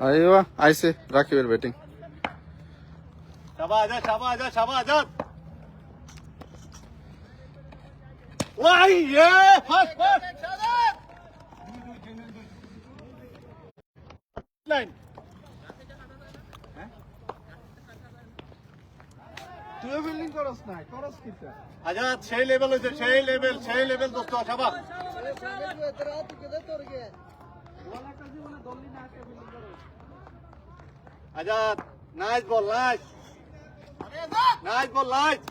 আইবা আইছে রাকিবের ব্যাটিং। শাবাশ আজাদ, শাবাশ আজাদ, শাবাশ আজাদ। ওয়াই ইয়ে ফাস্ট ফাস্ট লাইন। তুই ফিল্ডিং করস না, করস কিটা? আজাদ সেই লেভেল হইছে, সেই লেভেল দোস্ত। শাবাশ Azad, nice ball, nice nice ball, nice.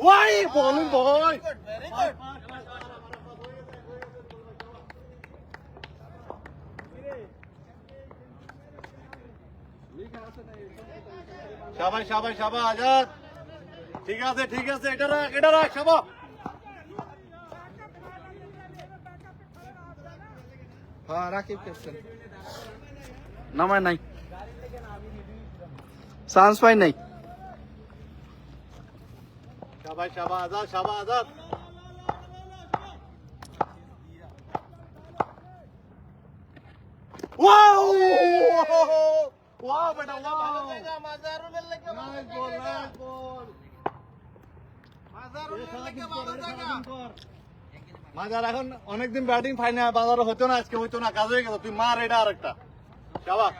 Why bowling boy. শাবাশ শাবাশ শাবাশ আজাদ, ঠিক আছে ঠিক আছে, এটা রাখ শাবাশ। হ্যাঁ রাকিব ক্যাপ্টেন নামায় নাই, চান্স পাই নাই। শাবাশ শাবাশ আজাদ, শাবাশ আজাদ। ওয়াও ওয়াও বেটা ওয়াও, নাইস বল, নাইস বল। মাজার এখন অনেকদিন ব্যাটিং পাই না, বাজারে হতো না, আজকে হইতো না, কাজ হয়ে গেল। তুই মার এটা আরেকটা। শাবাশ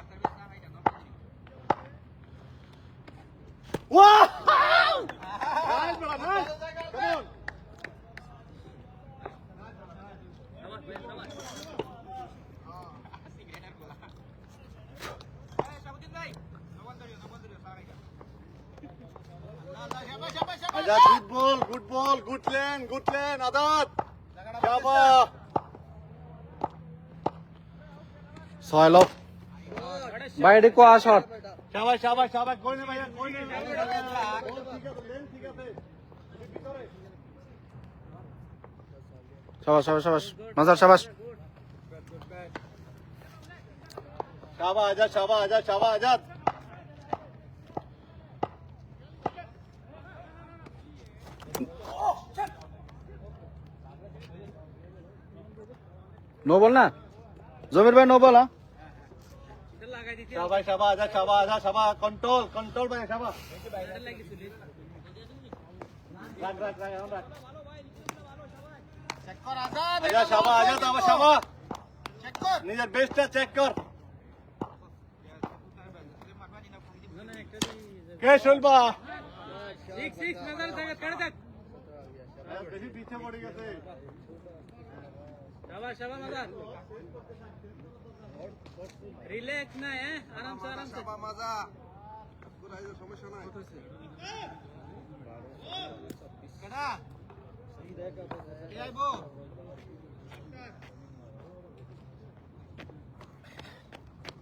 ওয়াও, নাইস বেটা, nice. Come on. Azad good ball, good length Azad. শাবাশ ছয় লব বাইরে কোয়া শট। শাবাশ শাবাশ শাবাশ, কই না ভাইয়া, কই না। বল ঠিক আছে, লেন ঠিক আছে। ভিতরে শাবাশ শাবাশ শাবাশ মাজার, শাবাশ। শাবাশ আজাদ, শাবাশ আজাদ, শাবাশ আজাদ। নো বল না, জমির ভাই নো বল। শাবাশ শাবাশ আজাদ, শাবাশ আজাদ, শাবাশ। কন্ট্রোল ভাই, শাবাশ। রাখ এখন রাখ। আজাদ শাবাশ আজাদ, আবার শাবাশ। নিজের বেস্টটা চেক কর। কে শুনবা? বেশি পিছিয়ে পড়ে গেছে। রিল্যাক্স না, আরাম সে মজা সমস্যা নাই।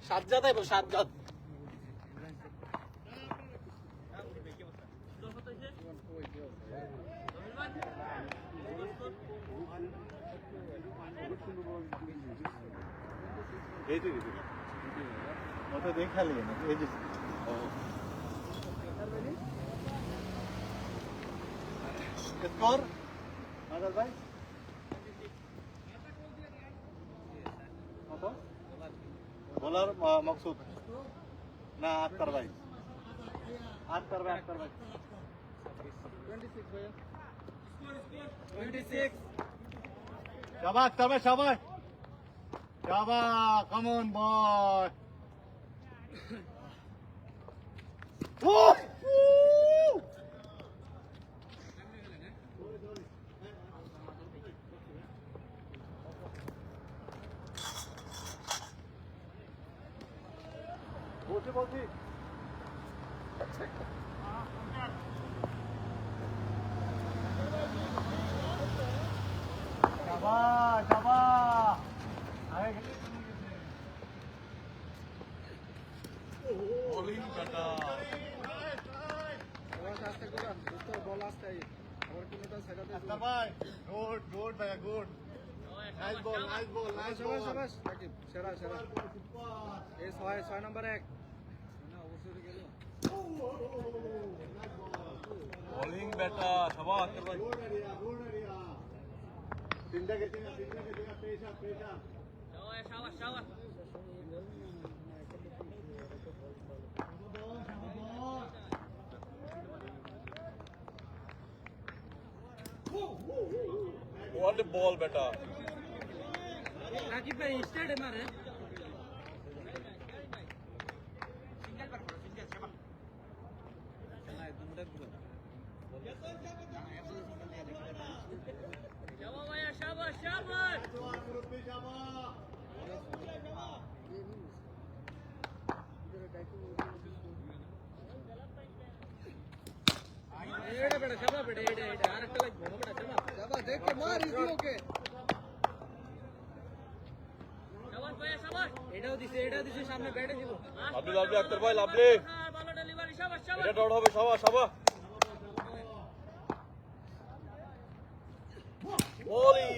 সাজ্জাদ আইবো, সাজ্জাদ। এই তো ওটা দেখালি না, এই যে স্কোর আজাদ ভাই কত? বোলার মকসুদ না আক্তার ভাই, আক্তার ভাই 26 শাবাশ আক্তার ভাই, শাবাশ শাবাশ, কাম অন বয়। বলছি শাবাশ শাবাশ। বোলিং বেটা, বল আসতে আবার কোনটা সেটাতে আক্তার ভাই গুড ভাইয়া, good. Nice ball, nice ball, nice ball. শাবাশ রাকিব, সেরা এই 6 নম্বর 1 বোলিং বেটা, শাবাশ আক্তার ভাই। তিনটা কে পেশা What the ball, beta? Aqib भाई स्टेट है मारे शाबाश शाबाश एड़ा बेटा शाबाश बेटा एड़ा एड़ा आरक्ता लग बेटा शाबाश शाबाश देख के मार इजी ओके शाबाश भाई शाबाश एड़ा दिसे सामने बैठे ছিল লাভলি লাভলি আক্তার ভাই লাভলি ভালো ডেলিভারি শাবাশ শাবাশ এটা ডট হবে শাবাশ শাবাশ বলি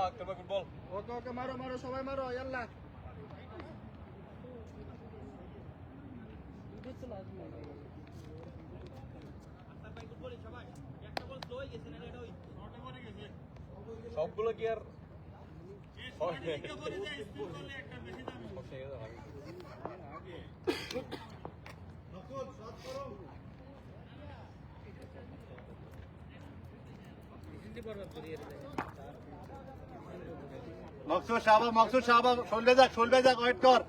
আক্তার ভাই ফুটবল ওকে ওকে মারো মারো সবাই মারো ইয়াল্লা সবগুলো কি আর মকসুদ শাহবাগ শোলবে যাক ওয়েট কর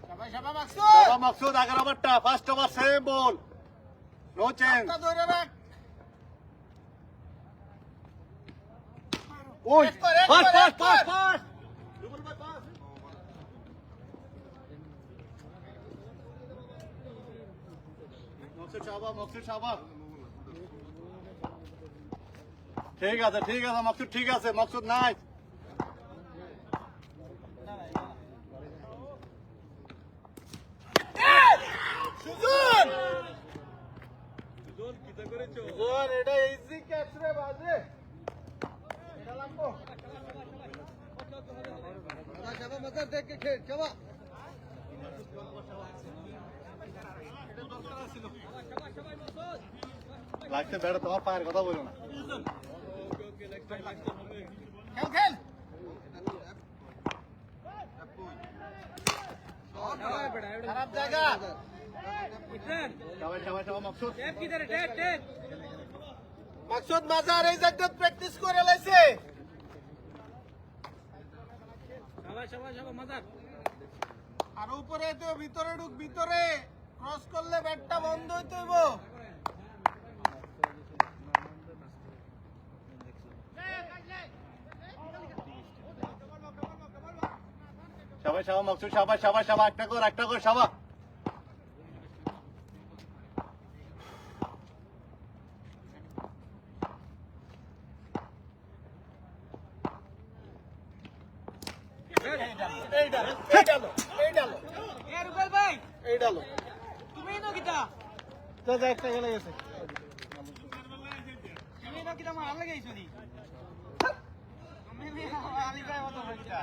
শাবাশ শাবাশ মাকসুদ মকসুদ 11 ওভারটা first over same ball no change ধরে রাখ ওই পাস মকসুদ শাহবাগ ঠিক আছে মকসুদ ঠিক আছে মকসুদ নাই এটা ইজি ক্যাচ রে বাজে এটা লাগবো শাবাশ মজা দেখ কে খেল শাবাশ লাগছে বেড়া তোমার পায়ের কথা বলো না খেল খেল খারাপ জায়গা ইফরান সবাই মকসুদ ট্যাপ কিধারে ট্যাপ ট্যাপ মাকসুদ মাজার এই জায়গায় প্র্যাকটিস করে লাইছে শাবাশ শাবাশ শাবাশ মাদার আর উপরে তো ভিতরে ঢুক ভিতরে ক্রস করলে ব্যাটটা বন্ধ হইতে হইব সবাই মকসুদ সবাই একটা কর সবাই তুমি নো কিটা একটা গেলে গেছে তুমি নো কিটা মার লাগাইছো নি তুমি আলি গায় মত হইতা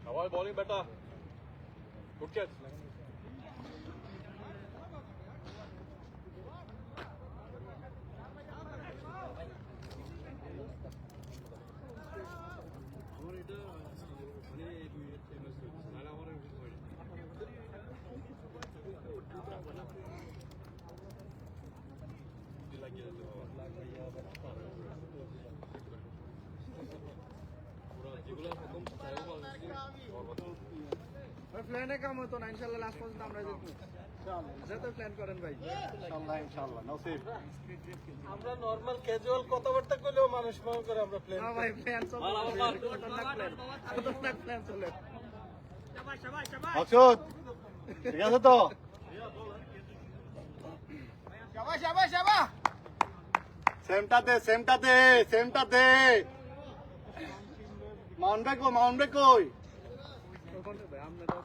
সবাই বলিং বেটা গুড ক্যাচ প্ল্যানে কাম হতো না ইনশাআল্লাহ লাস্ট পর্যন্ত আমরা জিতবো যত প্ল্যান করেন ভাই ইনশাআল্লাহ নসিব আমরা নরমাল ক্যাজুয়াল কথাবার্তা করলেও মানুষ মনে করে আমরা প্ল্যান ভাই প্ল্যান সব খতরনাক প্ল্যান চলে শাবাশ শাবাশ শাবাশ মকসুদ ঠিক আছে তো শাবাশ শাবাশ শাবাশ সেমটা দে মাউন্ট ব্যাক কই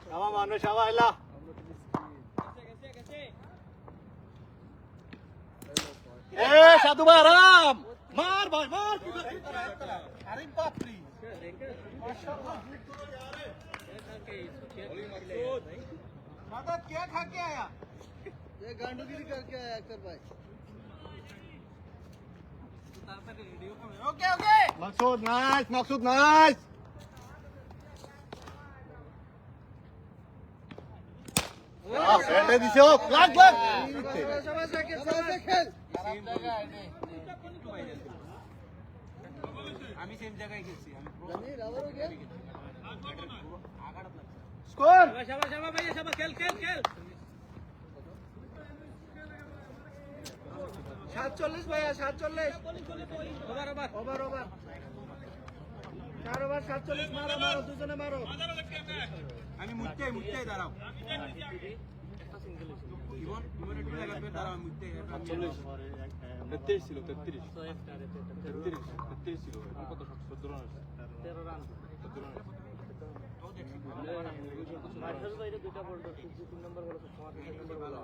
শাবা মাউন্ট শাবা এলা এ সাধু ভাই আরাম মার ভাই মার আরে বাপরি मदद क्या खा के आया ये गांडूगिरी करके आया अख्तर भाई ओके ओके মাকসুদ নাইস ব্যাটে দিছো লাগ शाबाश खेल আমি সেম জায়গায় গেছি আমি जमीर आवर हो गया স্কোর শাবাশ শাবাশ ভাই শাবাশ খেল খেল খেল 47 ভাইয়া 47 ওভার 4 ওভার 47 মারো দুজনে মারো আমি মুত্তেই দাঁড়াও জীবন একটু লাগবে দাঁড়াও মুত্তেই 33 ছিল 33 ছিল কত 17 রান 13 রান मार्शल भाई ने दूसरा बोल्ड 3 नंबर बोला 3 नंबर बोला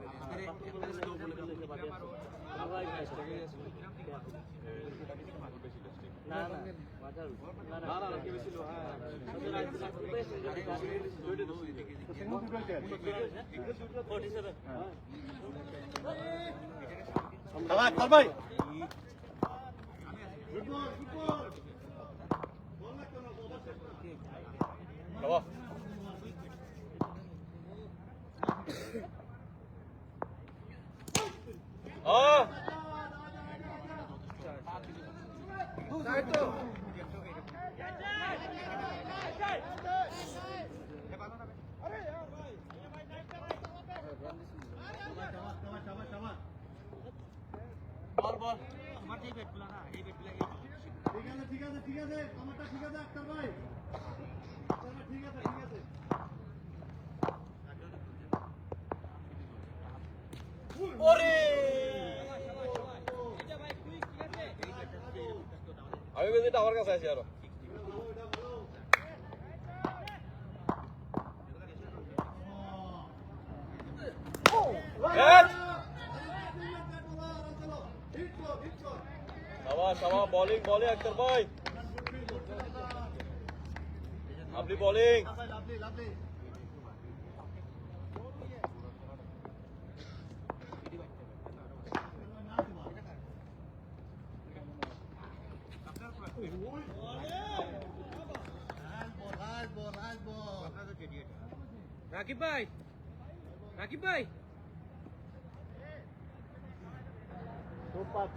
ना ना मार्शल ना के बेसी लो हां খাবার ভাই বাবা ঠিক আছে আমারটা ঠিক আছে আক্তার ভাই ঠিক আছে ওরে আমি বেশি টাওয়ার কাছে আছি আরো शाबाश बॉलिंग अख्तर भाई लवली बॉलिंग রাকিব ভাই सुपर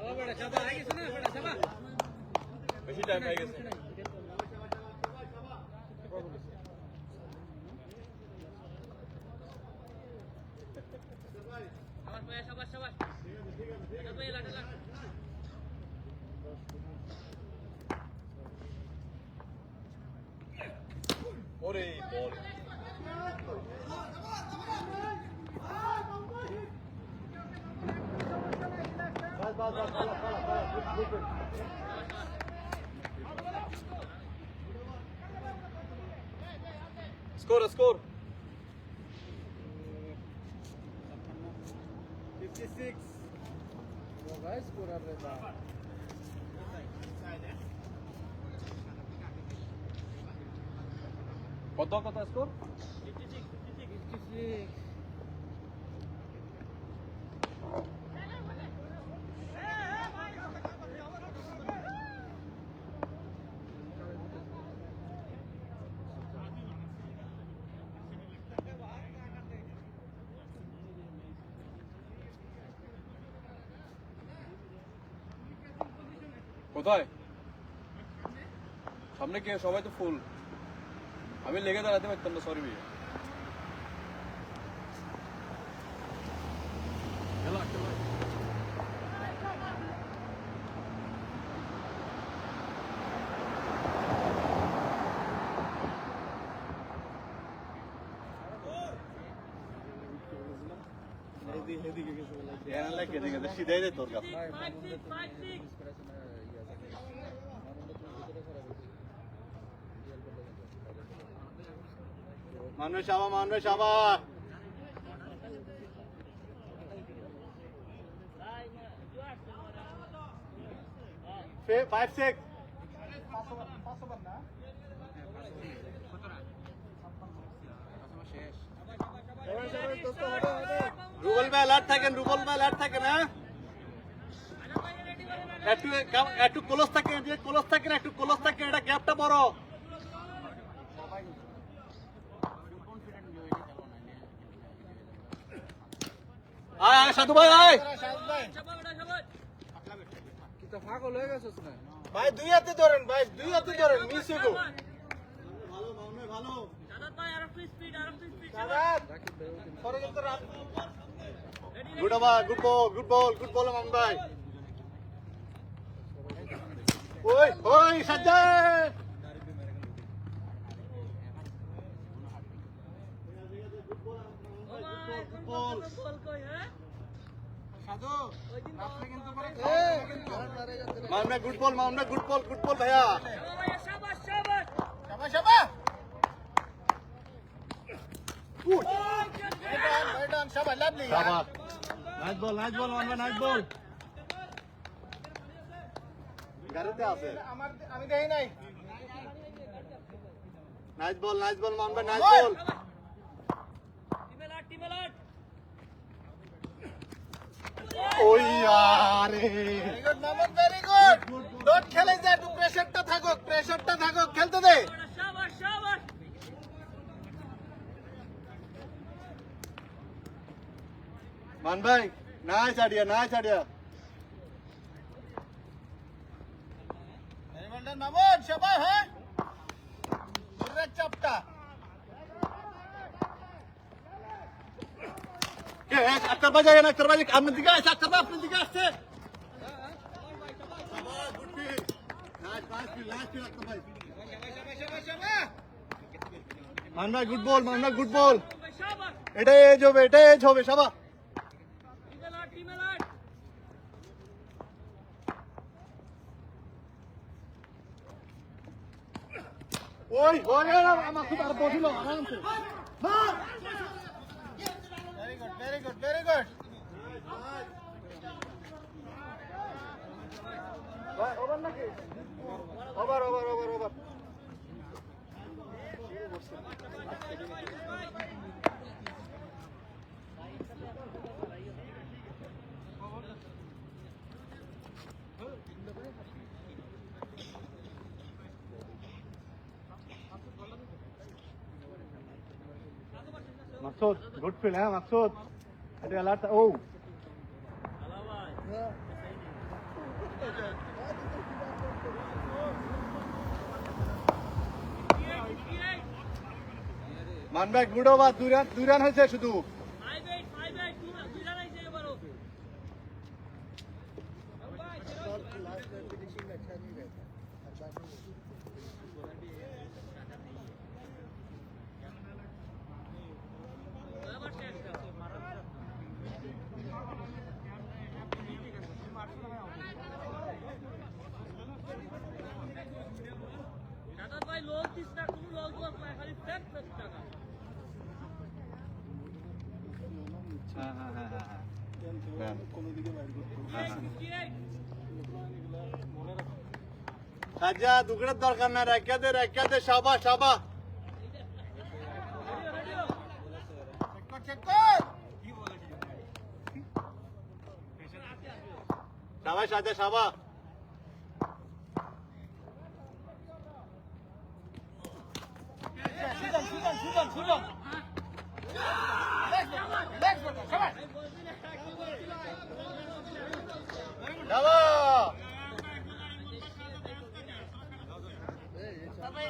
ओवर বেশি টাইম হয়ে গেছে ওরে বল Score. 56. गाइस पूरा रहता কত স্কোর 56 কোথায় সামনে কে সবাই তো ফুল আমি লেগে দাঁড়াতে পারতাম না, সরি ভাইয়া। সিধাই দে তোর কাছে। মানবে সাবা, মানবে সাবা। 5-6 রুবল ভাই অ্যালার্ট থাকেন, রুবল ভাই অ্যালার্ট থাকেন। হ্যাঁ, একটু ক্লোজ থাকেন, যে ক্লোজ থাকেন, একটু ক্লোজ থাকেন, এটা গ্যাপটা বড়। আয় আয় সাধু ভাই, আয় পাগল হয়ে গেছিস না? ভাই দুই হাতে ধরেন, ভাই দুই হাতে ধরেন, মিস হইব। ভালো মামনে, ভালো। পরে কিন্তু রাত good over, good ball, good ball, good ball Mamon ভাই। ওই ওই সাজ্জাদ, সাধু রাত্রে কিন্তু পরে মামনে গুড বল, মামনে গুড বল, গুড বল ভাইয়া। শাবাশ শাবাশ ডান শাবাশ লাভলি শাবাশ, নাইস বল, নাইস বল মামনে, নাইস বল। গাড়িতে আছে, আমি দেখি নাই। নাইস বল, নাইস বল মামনে, নাইস বল। ওই আরে very good Mohammad, very good. Dot খেলে যা, একটু প্রেসারটা থাকুক, প্রেসারটা থাকুক, খেলতে দে। মান ভাই nice idea, nice idea. Very well done Mohammad, শাবাশ। হ্যাঁ ধরে চাপটা। আক্তার ভাই যায় না, আক্তার ভাই আপনার দিকে আসছে, আক্তার ভাই আপনার দিকে আসছে। Good field, nice nice field, nice field Akhtar ভাই। মান ভাই গুড বল, মান ভাই গুড বল। এটাই এজ হবে, এটাই এজ হবে সবা। ওই ওই আমার খুব আর বসিল আরামসে। Very good, very good, very good. Over নাকি? Over over over over. Maksud good feel, হ্যাঁ মাকসুদ এটা অ্যালার্ট। ও মান ভাই গুড ওভার, দুই রান হয়েছে শুধু। হ্যাঁ হ্যাঁ হ্যাঁ হ্যাঁ সাজা দুগড়ের দরকার না, রেখে দে সাবা সাবা। চেক কর। সাবা সাজা সাবা। সুজন সুজন সুজন সুজন। লেগ লেগ শাবাশ। যাবা তবে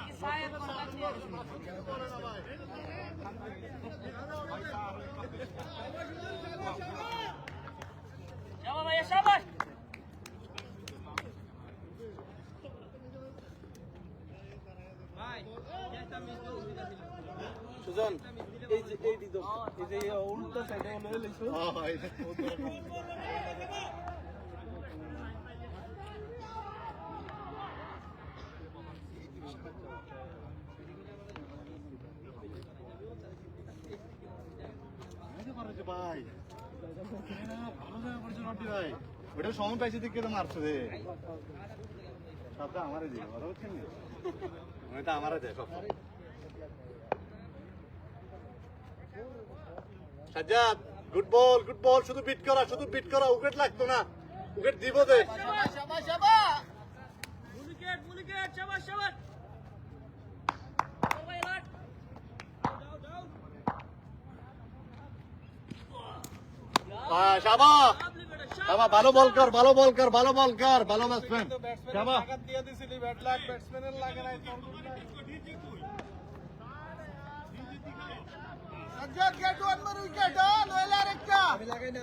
সুজন এই যে এই দিদ এই যে উল্টো সাইডে হলো লইছো ভাই ভালো জায়গা করছে নটি ভাই ওটা সময় পাইছে দিকে তো মারছে রে সবটা আমারে দিয়ে কথা বলছেন না ওটা আমারে দেয় সব সাজ্জাদ গুড বল শুধু বিট করা উইকেট লাগতো না উইকেট দিব দে শাবাশ শাবাশ শাবাশ শাবাশ ভালো বল কর ভালো ব্যাটসম্যান শাবাশ আঘাত দিয়ে দিছিলি ব্যাট লাগ ব্যাটসম্যানের লাগে নাই Sajjad get one more wicket নইলে আরেকটা আমি লাগাই না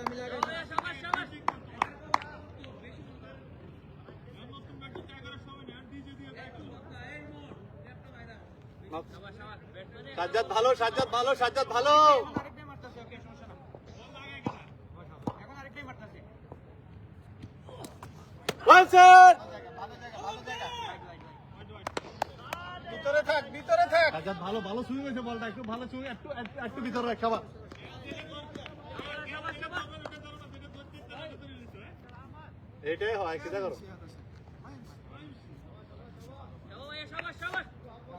সাজ্জাদ ভালো ওয়েল সেট ভিতরে থাক সাজ্জাদ ভালো সুইং হয়েছে বলটা একটু ভালো সুইং একটু ভিতরে রাখ খাবা এটাই হয় কিটা করো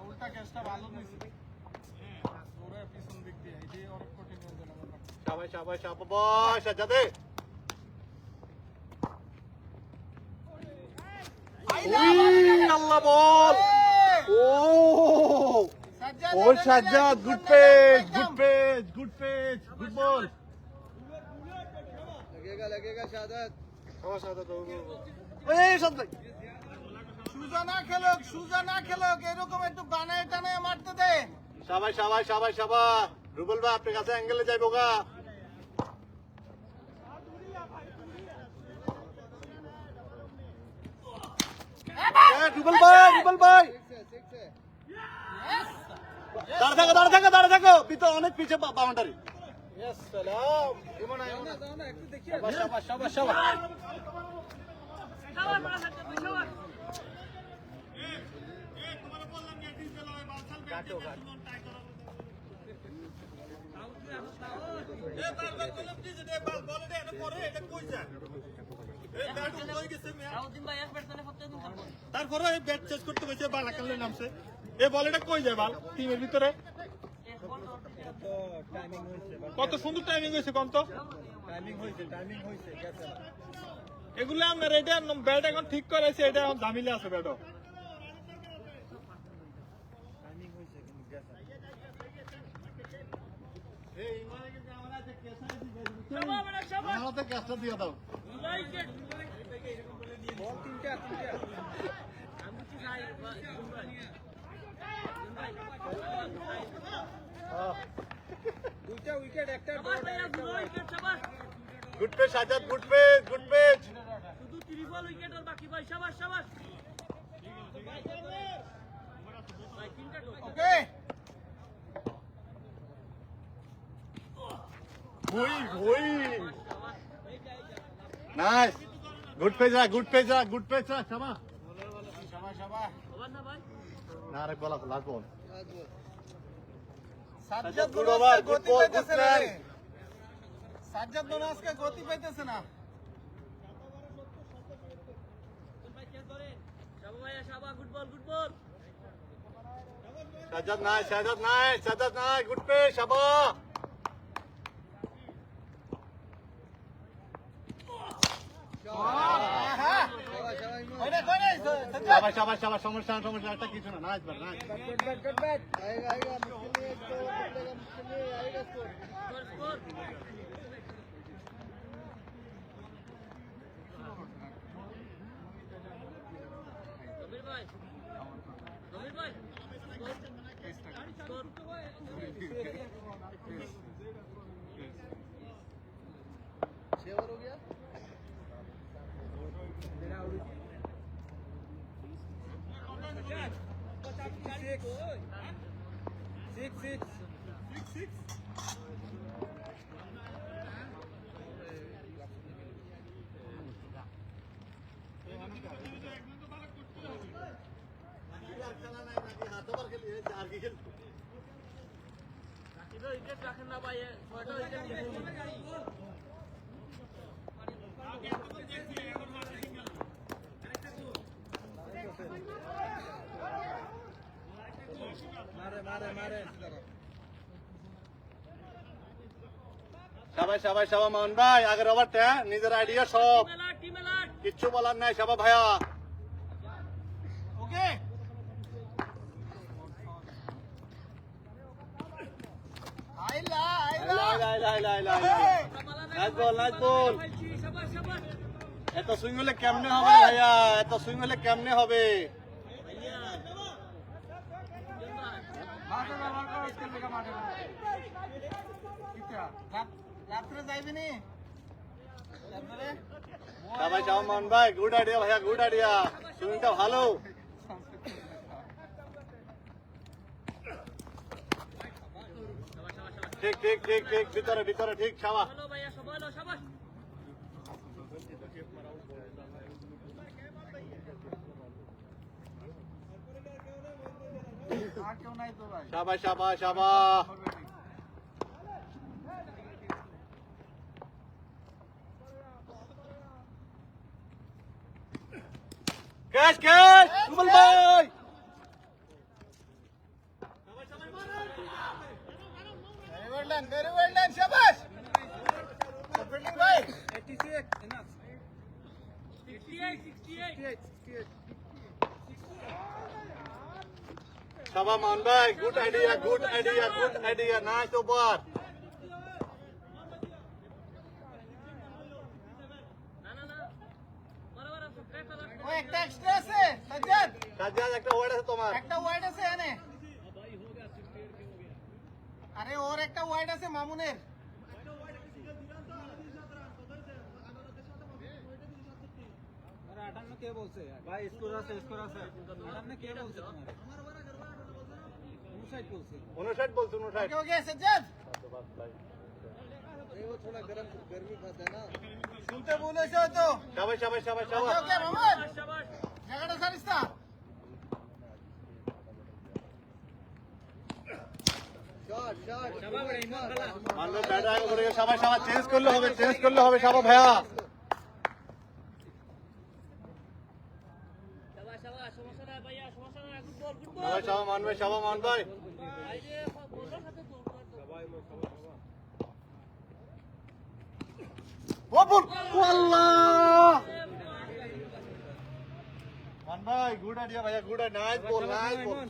উল্টা ক্যাচটা ভালো নিছে ওরে পিছন দিক দিয়ে এটাই অনেক কঠিন হয়ে গেল শাবাশ সাজ্জাদে আল্লাহ বল ও সাজ্জাদ গুড বল लगेगा शाहादत সুজা না খেলুক এরকম একটু বানায় টানায় মারতে দে শাবাশ রুবেল ভাই আপনার কাছে অ্যাঙ্গেলে যাইবো গা রুবেল ভাই দাঁড়া থাকো ভিতর অনেক পিছে বাউন্ডারি তারপরে ব্যাট চেঞ্জ করতে গেছে বাল আকালে নামছে এই বল এটা কই যায় বাল টিমের ভিতরে কত সুন্দর টাইমিং হয়েছে কত टाइमिंग होइছে গেছে এগুলো আপনার এটা ব্যাট এখন ঠিক করেছে এটা এখন দামিলে আছে ব্যাটও टाइमिंग होइছে কিন্তু গেছে আমাদের ক্যাচটা দিয়ে দাও বল তিনটা দুইটা উইকেট একটা dot good pace Azad good pace শুধু ত্রিপল উইকেট আর বাকি ভাই শাবাশ ভাই তিনটা ডট ওকে ভুই নাইস গুড পেস শাবাশ ওভার না ভাই না আরেক বল আছে লাস্ট বল Sajjad good bonus over, good গতি ball, পাইতেছে good না try. রে। সাজ্জাদ বোনাসকে গতি পাইতেছে না ভাই চেঞ্জ করেন শাবা ভাই শাবা গুড বল সাজাদ নাই গুড পেস শাবাশ শাবাশ সমস্যা একটা কিছু না nice bat nice cut bat आएगा मुश्किल नहीं है मुश्किल नहीं आएगा स्कोर স্কোর সমীর ভাই উইকেট রাখেন না ভাই, 6টা উইকেট নিয়েছেন। সবাই সবাই সবাই মোহন ভাই আগের ওভারটা নিজের আইডিয়া সব টিম অ্যালার্ট। কিচ্ছু বলার নাই সবাই ভাইয়া ওকে আইলা নাইস বল শাবাশ শাবাশ। এত সুইং হলে কেমনে হবে ভাইয়া এত সুইং হলে কেমনে হবে রাত্রে যাইবি নি সবাই সবাই মোহন ভাই গুড আইডিয়া ভাইয়া গুড আইডিয়া সুইংটা ভালো ঠিক ঠিক ঠিক ঠিক ভিতরে ভিতরে ঠিক সাবা ভালো ভাইয়া, সবাই ভালো, শাবাশ। আর কেউ নাই তো ভাই সাবাই সাবা সাবা ক্যাচ ক্যাচ রুবেল ভাই very well done, শাবাশ ফিল্ডিং ভাই 68 সাবা মোহন ভাই good idea good idea good idea nice over না না না, বরাবর আছে, ব্রেক আলার্ট। ও একটা এক্সট্রা আছে সাজ্জাদ সাজ্জাদ একটা ওয়ার্ড আছে তোমার একটা ওয়াইড আছে এনে আরে ওর একটা ওয়াইড আছে মামুনের ভাই স্কোর আছে কে বলছে তোমার 59 বলছো 59 ওকে ওকে সাজ্জাদ শুনতে ভুল হয়েছে হয়তো সবাই সবাই সবাই ওকে সবাই ওকে মামুন শাবাশ। জায়গাটা ছাড়িস না মানবে ব্যাট আগে করে সবাই সবাই চেঞ্জ করলে হবে সবাই ভাইয়া শাবাশ শাবাশ, সমস্যা নাই ভাইয়া, সমস্যা নাই, গুড বল গুড বল। সবাই সবাই মানবে সবাই মান ভাই এই যে বলের সাথে দৌড় করে তো। ও বল আল্লাহ মান ভাই গুড আইডিয়া ভাইয়া গুড আইডিয়া নাইস বল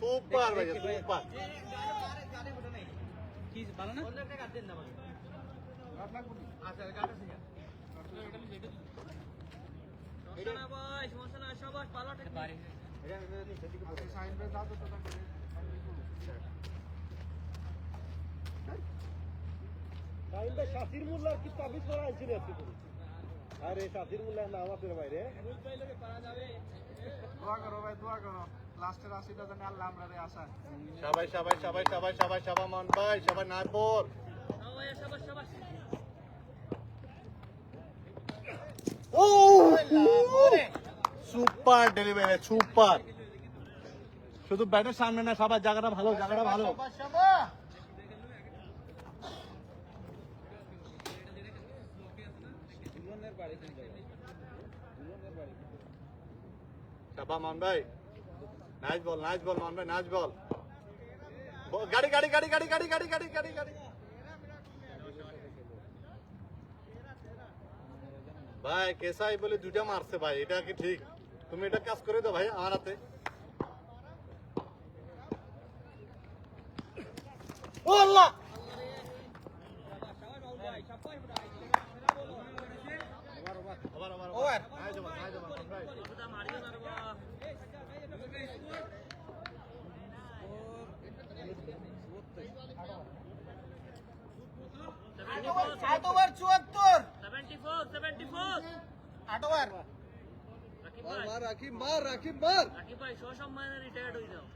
সুপার ভাইয়া সুপার সমস্যা নাই ভাই, সমস্যা নাই, শাবাশ, ভালো টেকনিক। সাথীর মোল্লার কি তাবিজ করা হয়েছিল আরে সাথীর মোল্লার নাম আছে বাইরে দোয়া করো ভাই দোয়া করো লাস্টের 80টা জানি আল্লাহ আমরা রে আশা সবাই সবাই সবাই সবাই সবাই সবাই মান ভাই সবাই নাইস বল শাবাশ ভাইয়া, শাবাশ শাবাশ। ও সুপার ডেলিভারি সুপার শুধু ব্যাটের সামনে না সবার জায়গাটা ভালো শাবাশ শাবাশ সাবা মান ভাই নাইস বল মান ভাই নাইস বল গাড়ি গাড়ি গাড়ি গাড়ি গাড়ি গাড়ি গাড়ি গাড়ি গাড়ি ভাই কেসাই বলে দুটা মারছে ভাই এটা কি ঠিক তুমি এটা কাজ করে দাও ভাই আমার হাতে ও আল্লাহ আবার আবার ওভার নাইস ওভার মান ভাই অসুবিধা মারিও না রে বাবা। আট ওভার 74 74 8 ওভার রাকিব ভাই, রাকিব মার রাকিব ভাই, সসম্মানে রিটায়ার্ড হয়ে যাও।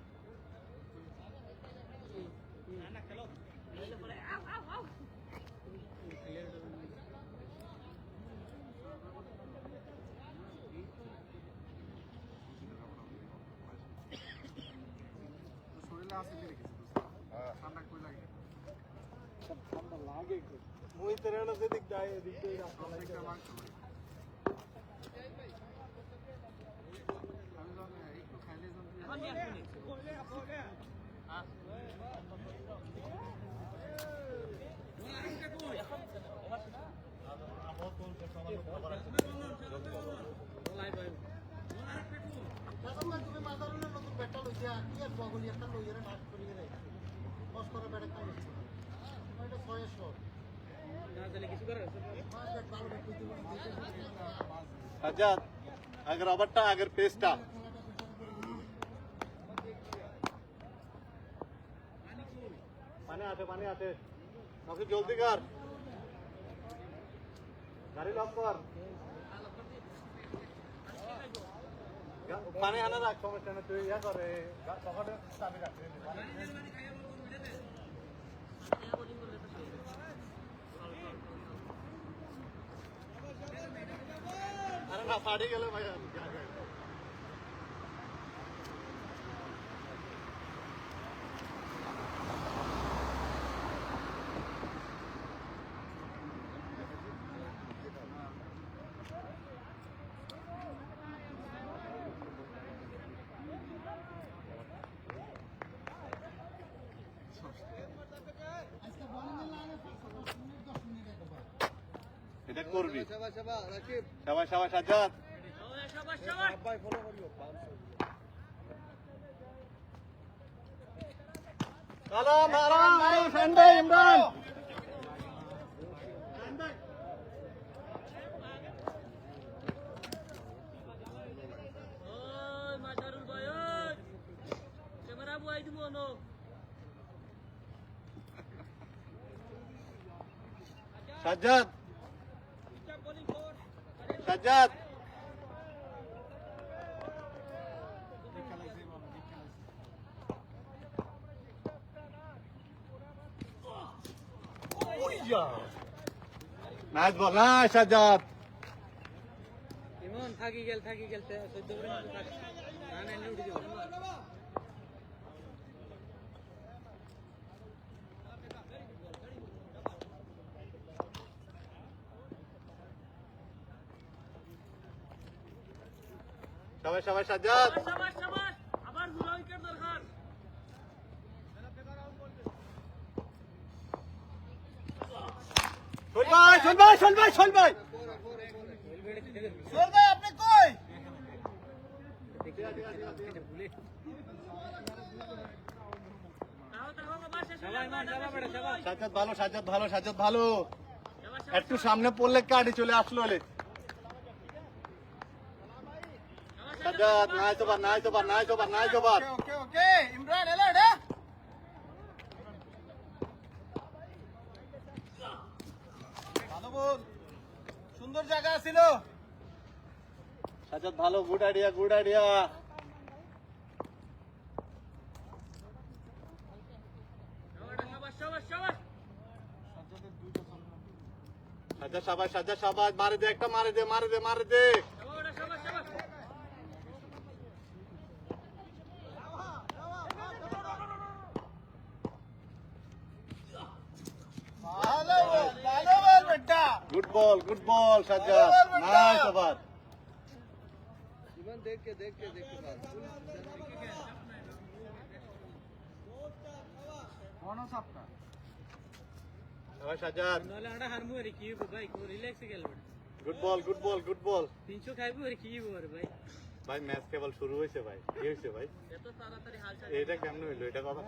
দিলে আসতে রেখেছি ঠান্ডা কই লাগে ঠান্ডা লাগে মুই তেরানো যেদিক যায় এদিক দিয়ে রাস্তা লাগে একটা মাংস ভাই আমি যখন একটু খাইলে যখন এখন নিয়ে আসবি তুমি মাদারুলের নতুন ব্যাটটা লইয়া কি আর বগলি একটা লইয়া নাট করিয়ে রে বস করে ব্যাট একটা লইছি এটা 600 না চলে কিছু করে ভালো ব্যাট কইতে সাজ্জাদ আগের রবারটা আগের পেসটা পানি আছে কাউকে জলদি কর গাড়ি লক কর পানি আনা রাখ সমস্যা না তুই ইয়া করে পকেটে চাবি রাখ আরে না ফাটি গেলে ভাই এটা করবি শাবাশ শাবাশ রাকিব সবাই সবাই সাজ্জাদ শাবাশ শাবাশ ভাই ফলো করিও সালাম আরাম আরাম ফ্রেন্ডে ইমরান ওই মাজারুল ভাই ওই ক্যামেরা বুয়াই দিব no Sajjad Sajjad nice ball nice Sajjad Emon থাকি গেল 14 করে থাক না না উঠে দিব সবাই সবাই সাজ্জাদ শাবাশ শাবাশ আবার দুটো উইকেট দরকার শোন ভাই সোহেল ভাই আপনি কই সাজ্জাদ ভালো একটু সামনে পড়লে কাটি চলে আসলো হলে সাজ্জাদ নাই তো বার ওকে ওকে ইমরান এলো রে ভালো বল সুন্দর জায়গা ছিল সাজ্জাদ ভালো গুড আইডিয়া সাজ্জাদ সাবাস মারে দে একটা মারে দে ভালো বল বেটা good ball Sajjad nice over Iman দেখ के কোন সাপটা সবাই সাজ্জাদ নলে আড়া হারমু রে কি ভাই কো রিল্যাক্স গেল গুড বল 300 খাইবো রে কি বল ভাই ভাই ম্যাচ কেবল শুরু হয়েছে ভাই কি হয়েছে ভাই এত তাড়াতাড়ি হাল চাল এটা কেমন হইলো এটা কথা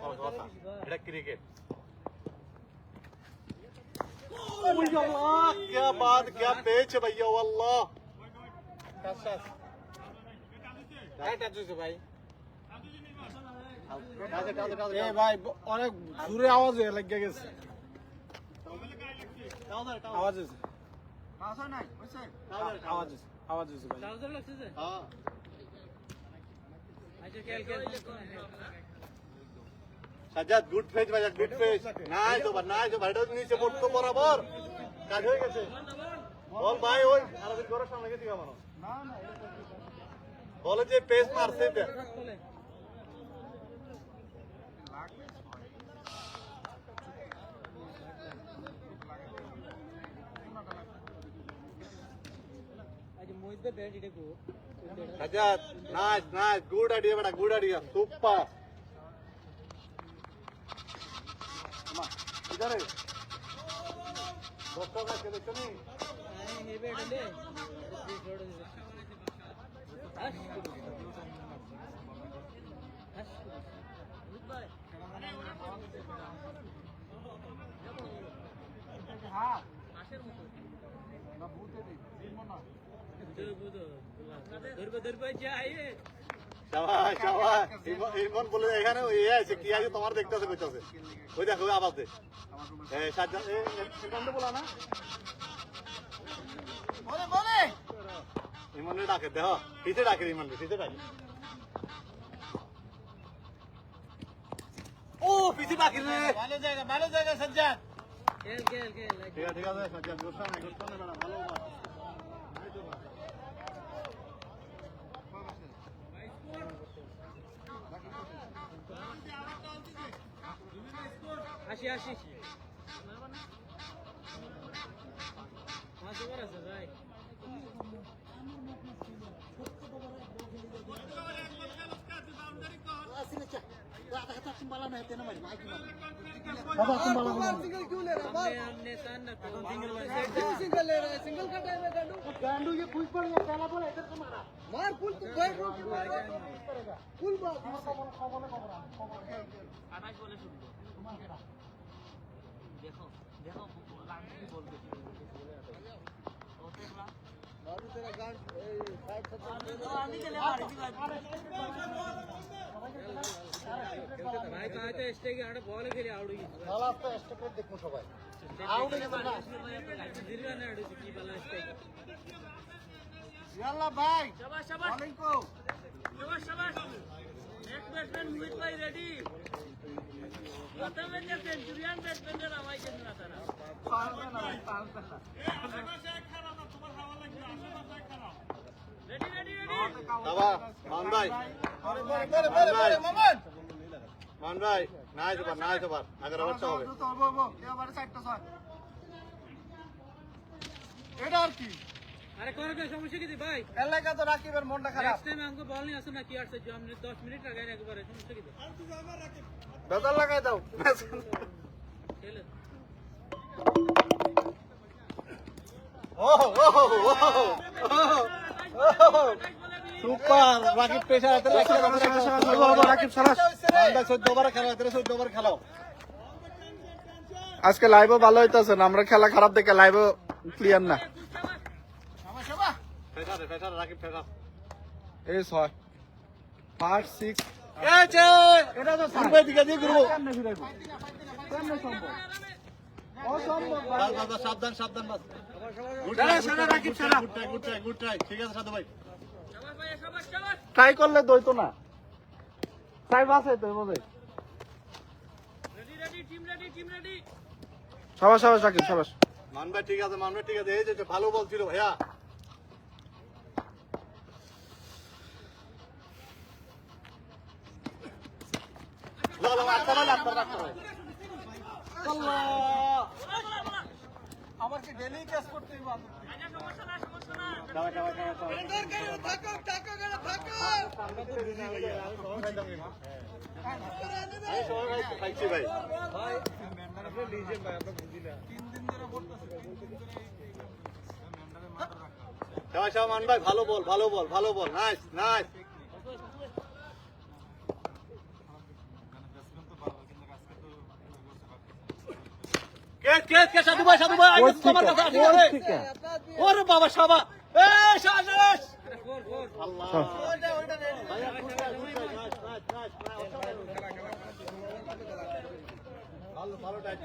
এটা ক্রিকেট क्या बात क्या पेच है भैया अल्लाह এ ভাই অনেক জোরে আওয়াজ লেগে গেছে আওয়াজ হয়েছে আসো নাই হইছে আওয়াজ হয়েছে ভাই ট্রাউজার লাগছে যে हाँ আচ্ছা খেল সাজ্জাদ গুড ফেজ ভাই গুড ফেজ নাই তো ভাইটা নিচে পড়তো বরাবর কাজ হয়ে গেছে বল ভাই ওই আরবির ঘরের সামনে গেছি কামানো না না বলে যে পেস মারছে বলে Sajjad nice nice good idea বেটা গুড আইডিয়া সুপার আমা ইধারে দোস্ত কাছে দেখছো নি শাবাশ শাবাশ ইমন বলে এখানে ওই আছে কি আছে তোমার দেখতেছে কইতাছে ওই দেখো ওই আওয়াজ দে এই সাজ্জাদ এই ইমন বলা না বলে বলে ইমনে ডাকে দেখো পিছে ডাকে ইমন পিছে ডাকে ও পিছে ডাকে রে ভালো জায়গা সাজ্জাদ ঠিক আছে সাজ্জাদ গোসা না বেটা ভালো আসি আসি মাছ ওভার আছে ভাই আসলে চা আধা হাতে সিম্বালা না হেতে না মারি মাইকি মারি हमने सन ना सिंगल ले रहा है सिंगल का टाइम है गांडू गांडू ये फुल पर ये काला बोल इधर से मारा मार फुल तो बैठ रो की मारेगा फुल बात आकाश बोले सुन देखो देखो लांटी बोल के ओ देखला मारू तेरा गांड ए साइड से तो आंधी चले मारी थी भाई कहा था स्टे के आड़े बॉल के लिए आउट साला तो स्टेप देखो সবাই आउट है ना जिरवा ने आड़े की बाला स्टे यल्ला भाई शाबाश शाबाश बॉलिंग को शाबाश शाबाश नेक्स्ट बैट्समैन मोहित भाई रेडी प्रथम में सेंचुरियन बैट्समैन रा भाई केना तारा रेडी रेडी रेडी বাবা মান ভাই बोले मोहम्मद মান ভাই নাইস ওভার আগে রবার হবে তো বো এবারে সাইডটা সর এটা আর কি अरे कौन का समस्या की थी भाई এলাকা তো রাকিবের মনটা খারাপ नेक्स्ट टाइम हमको बॉल नहीं आसना किया से जो हमने 10 मिनट लगाए एक बार समस्या की थी बदल लगाए दाও खेल সুপার রাকিব পেশা রাকিব সারাস আমরা 14 বার খেলা 14 বার খেলাও আজকে লাইভও ভালো হইতাছে না আমরা খেলা খারাপ দেখে লাইভও ক্লিয়ার না পেশা রাকিব পেশা এই 6 5 6 এচে এটা তো সামনে দিকে দিয়ে ঘুরবো দাদা সাবধান সাবধান বাস গুড ট্রাই ঠিক আছে সাধু ভাই शाबाश भाई शाबाश शाबाश ট্রাই করলে দইতো না ট্রাই বাস হইতো বলে रेडी रेडी टीम रेडी শাবাশ শাবাশ রাকিব শাবাশ মান ভাই ঠিক আছে এই যে ভালো বল ছিল ভাইয়া আমার কি ডেলি ক্যাশ করতে হইব आजा समस्या ना খাইছি ভাই মান ভাই ভালো বল নাইস কে সাধু ভাই তোমার কাছে আসি ওরে বাবা শাবা এ শাবাশ अरे फोर फोर আল্লাহ ভালো টাইট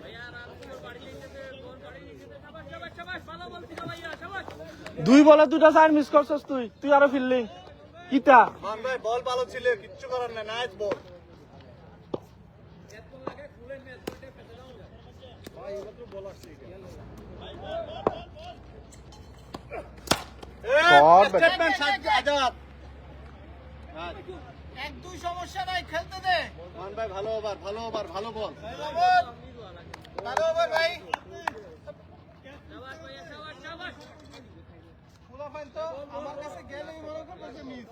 भैया आराम से बाड़ी लेके थे गोल बाड़ी लेके थे शाबाश शाबाश शाबाश भालो बोलती ना भैया शाबाश দুই বলে দুটা চার মিস করছস তুই আরো ফিল্ডিং কিটা মান ভাই বল ভালো ছিল কিচ্ছু করার না নাইস বল এত লাগে ফুলে ম্যাচ করতে পেছে দাও ভাই এবার তো বল আসছে স্টেটমেন্ট আজাদ এক দুই সমস্যা নাই খেলতে দে মান ভাই ভালো ওভার ভালো বল ভালো ওভার ভাই शाबाश भैया शाबाश शाबाश শাবাশ পোলাপাইন তো আমার কাছে গেলেই মনে করতেছে miss.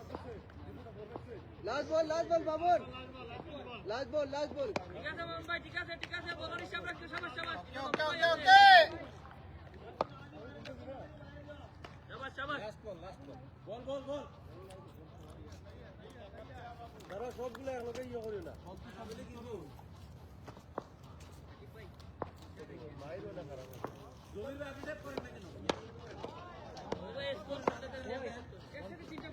Last ball Babar, last ball. ঠিক আছে মামুন ভাই, ঠিক আছে বলার হিসাব রাখছো। শাবাশ শাবাশ ওকে শাবাশ বল। তারা সবগুলো একলগে ইয়ে করি না। ওই স্কোর করতে একসাথে তিনটা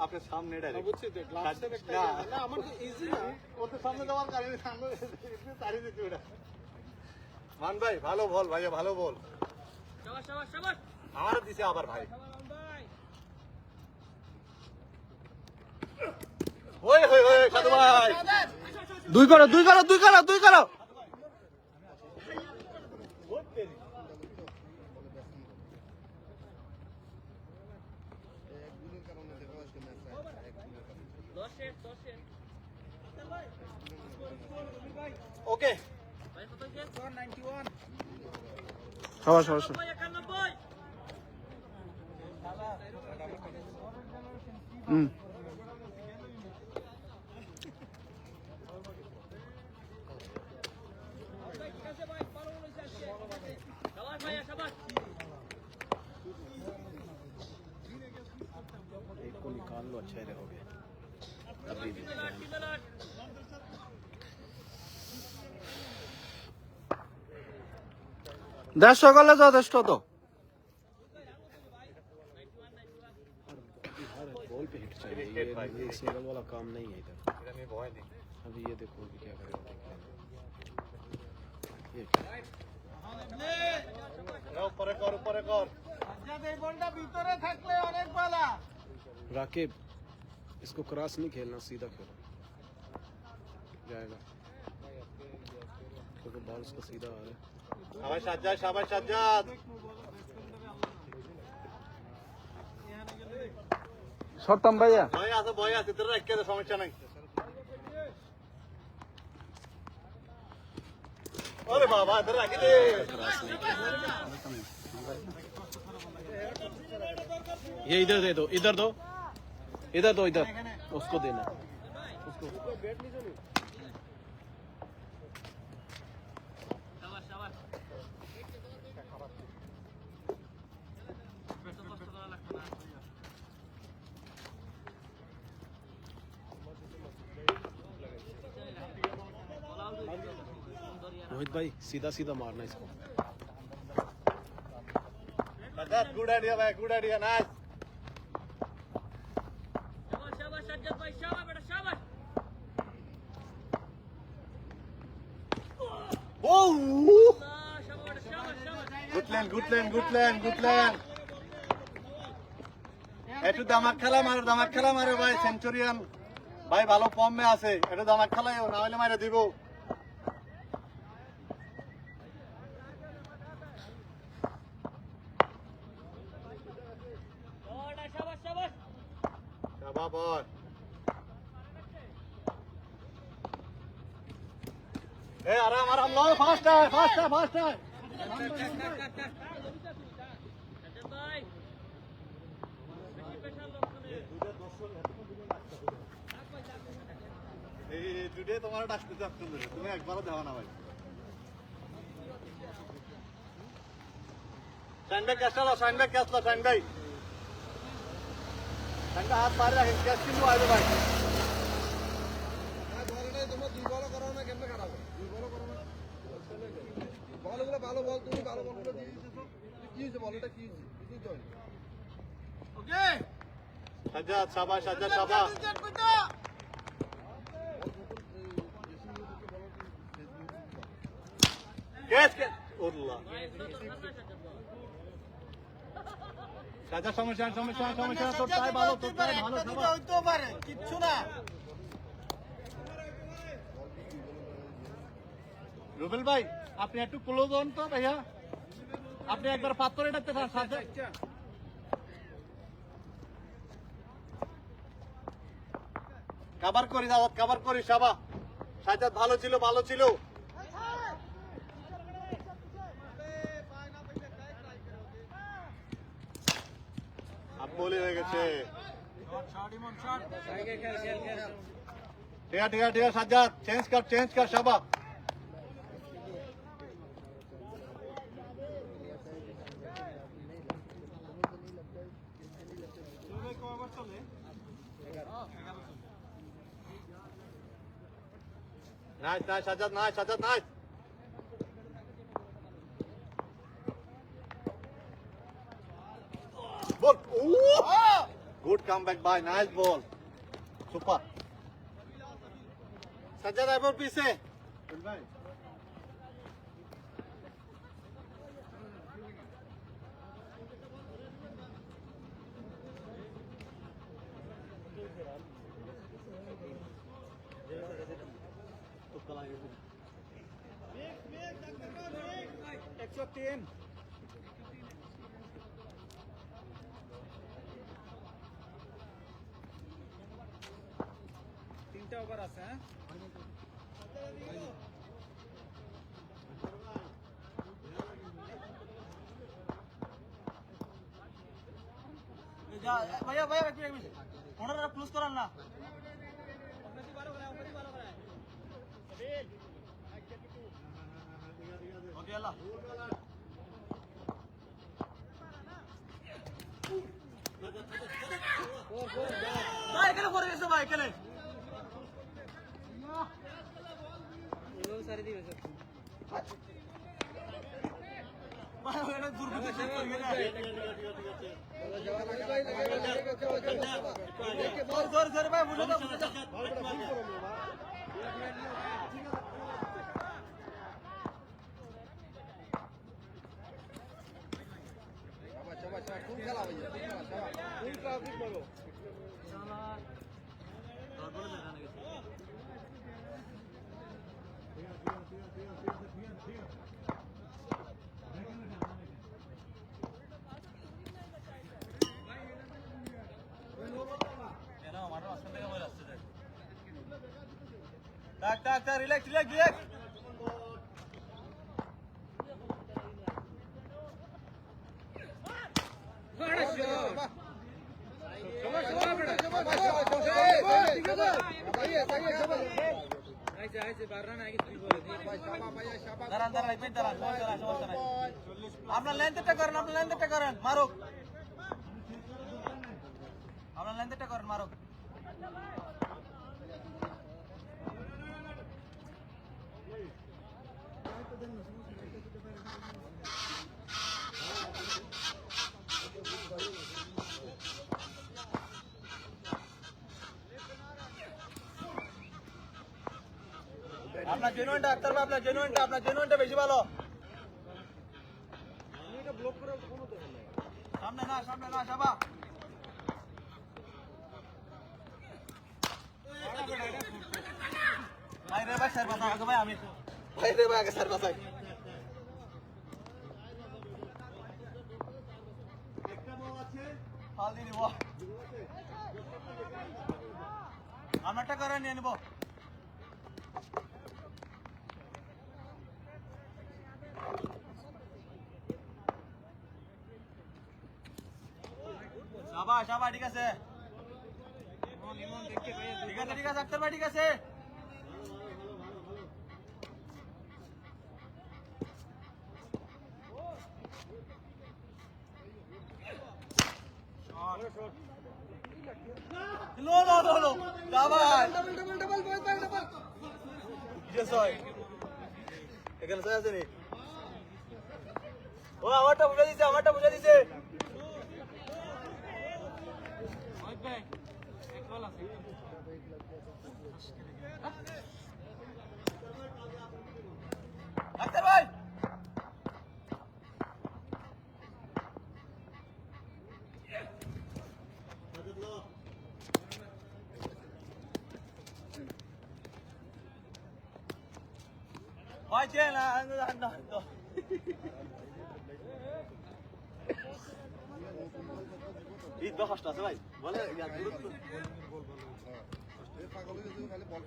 আপনার সামনে ডাইরেক্ট বুঝছি তো, গ্লাসের একটা না আমার তো ইজি না। ওদের সামনে যাওয়ার কারণে সামনে তাড়িয়ে দিচ্ছি ওটা। মান ভাই ভালো বল, ভাইয়া ভালো বল। শাবাশ আমার দিছে আবার ভাই। ওই সাধু ভাই, দুই করো। ওকে ভাই কত কে 91 সবাস 91 শাবাশ ভাইয়া শাবাশ इसको निकाल लो, अच्छा ही रहोगे। দেড় সকালে যথেষ্ট তো। बॉल पे हिट चाहिए, ये सिंगल वाला काम नहीं है इधर। এটা নিয়ে ভয় নেই। अभी ये देखो अभी क्या करेगा। ये উপরে কর। যাতে এই বলটা ভিতরে থাকলে অনেক বালা। राकिब, इसको क्रॉस नहीं खेलना, सीधा खेलो जाएगा, क्योंकि बॉल उसको सीधा आ रहा है। শাবাশ সাজ্জাদ। শর্তাম ভাইয়া, ভয় আছে তোর রাখতে সমস্যা নাই। আরে বাবা তোর রাখি দে। ये इधर दे दो, इधर उसको देना, उसको। শাবাশ শাবাশ এত কষ্ট করা লাগবে না। रोहित भाई सीधा मारना इसको। সাজ্জাদ গুড আইডিয়া ভাই, গুড আইডিয়া, নাইস। শাবাশ সাজ্জাদ ভাই, শাবাশ বেটা শাবাশ। শাবাশ বেটা শাবাশ। Good land. একটু দামাক খেলা মারে ভাই, সেঞ্চুরিয়ান ভাই ভালো ফর্মে আছে, একটু দামাক খেলাইও, না হলে মারে দিব। শাবাশ বাবা আরাম লো, ফাস্ট টাইম। সাজ্জাদ ভাই বেশি প্রেশার লক্ষ্য নেই। এই দুটো তোমার ডাকতে চাচ্ছ, তুমি একবারও দেওয়া না ভাই। সাইনব্যাগ হাত পারে রাখেন, ক্যাচ কিন্তু আইবে ভাই। তোমরা দুই বল করো না, কেমনে খারাপ দুই বল করো না, বলগুলো ভালো বল, তুমি ভালো বলগুলো দিয়ে দিতেছো। কি হয়েছে বলটা, কি হয়েছে কিছুই তো হয়নি। ওকে সাজ্জাদ শাবাশ। ক্যাচ আল্লাহ। সাজ্জাদ সমস্যা তোরটাই ভালো শাবাশ। হইতেও পারে, কিচ্ছু না। রুবেল ভাই আপনি একটু ক্লোজ হন তো ভাইয়া, আপনি একবার পাত্রে ডাকতে সাথে। কাভার করি দাওয়াত, কাভার করি শাবা। সাজ্জাদ ভালো ছিল, ভালো ছিল। বলে হয়ে গেছে। ঠিক আছে, ঠিক আছে, ঠিক আছে সাজ্জাদ, চেঞ্জ কর শাবা। Nice, Sajjad, nice. Ball. Ooh! Good comeback by, nice ball. Super. Sajjad, ever piece. তিনটা ওভার আছে হ্যাঁ ভাইয়া ভাইয়া এক মিনিট ওনারা ক্লোজ করান না ওকে আল্লাহ ভাই এখানে পড়ে গেছে ভাই এখানে সারি দিবে ভাই ওখানে দুর্গতি শেষ করে গেল সর ভাই বুঝে দাও কোন খেলা ভাইয়া কোন ট্রাফিক বলো Tak, relax. আপনার লেন্থটা করেন মারুক আপনার লেন্থটা করেন মারুক আপনার জেনুইনটা আক্তার ভাই আপনার জেনুইনটা বেশি ভালো সামনে না শাবা ভাই রে ভাই স্যার বাসা আগে ভাই আমি ভাই রে ভাই আগে স্যার বাসাই একটা বল আছে ফাল দিয়ে দিব আমারটা করে নিয়ে নিব শাবা ঠিক আছে ঠিক আছে আক্তার ভাই ঠিক আছে No. শাবা ডাবল yes হয় এখানে সয় আছে নি ও আমারটা বুঝা দিছে আক্তার ভাই ভাই চেন না ঈদ বা কষ্ট আছে ভাই বলে পাগল হয়ে গেছে খালি বল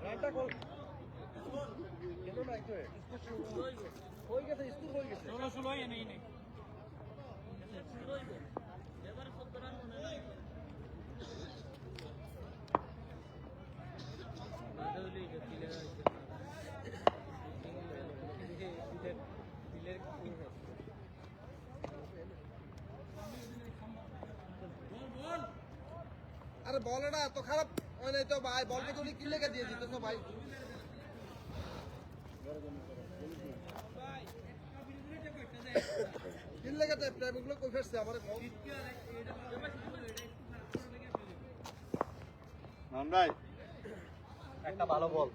রানটা গোল কেন না একটু হয়ে গেছে স্কোর হয়ে গেছে 16 নেই নেই এবার 17 রান মনে নাই বাদলি দিলের আরে বলটা এত খারাপ হয় নাই তো ভাই বলটা তুমি কি লেগে দিয়ে দিতেছো ভাই কি লেগে টাইপ টাইপ এগুলো কই ফেরছে আমারে মান ভাই একটা ভালো বল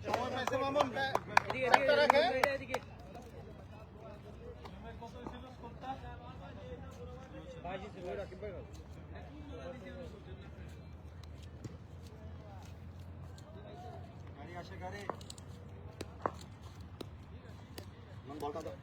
সময় পাইছে মামুন এদিকে একটা রাখে এদিকে 22 ছিল রাকিব ভাই গাড়ি আসে গাড়ি মান বলটা দাও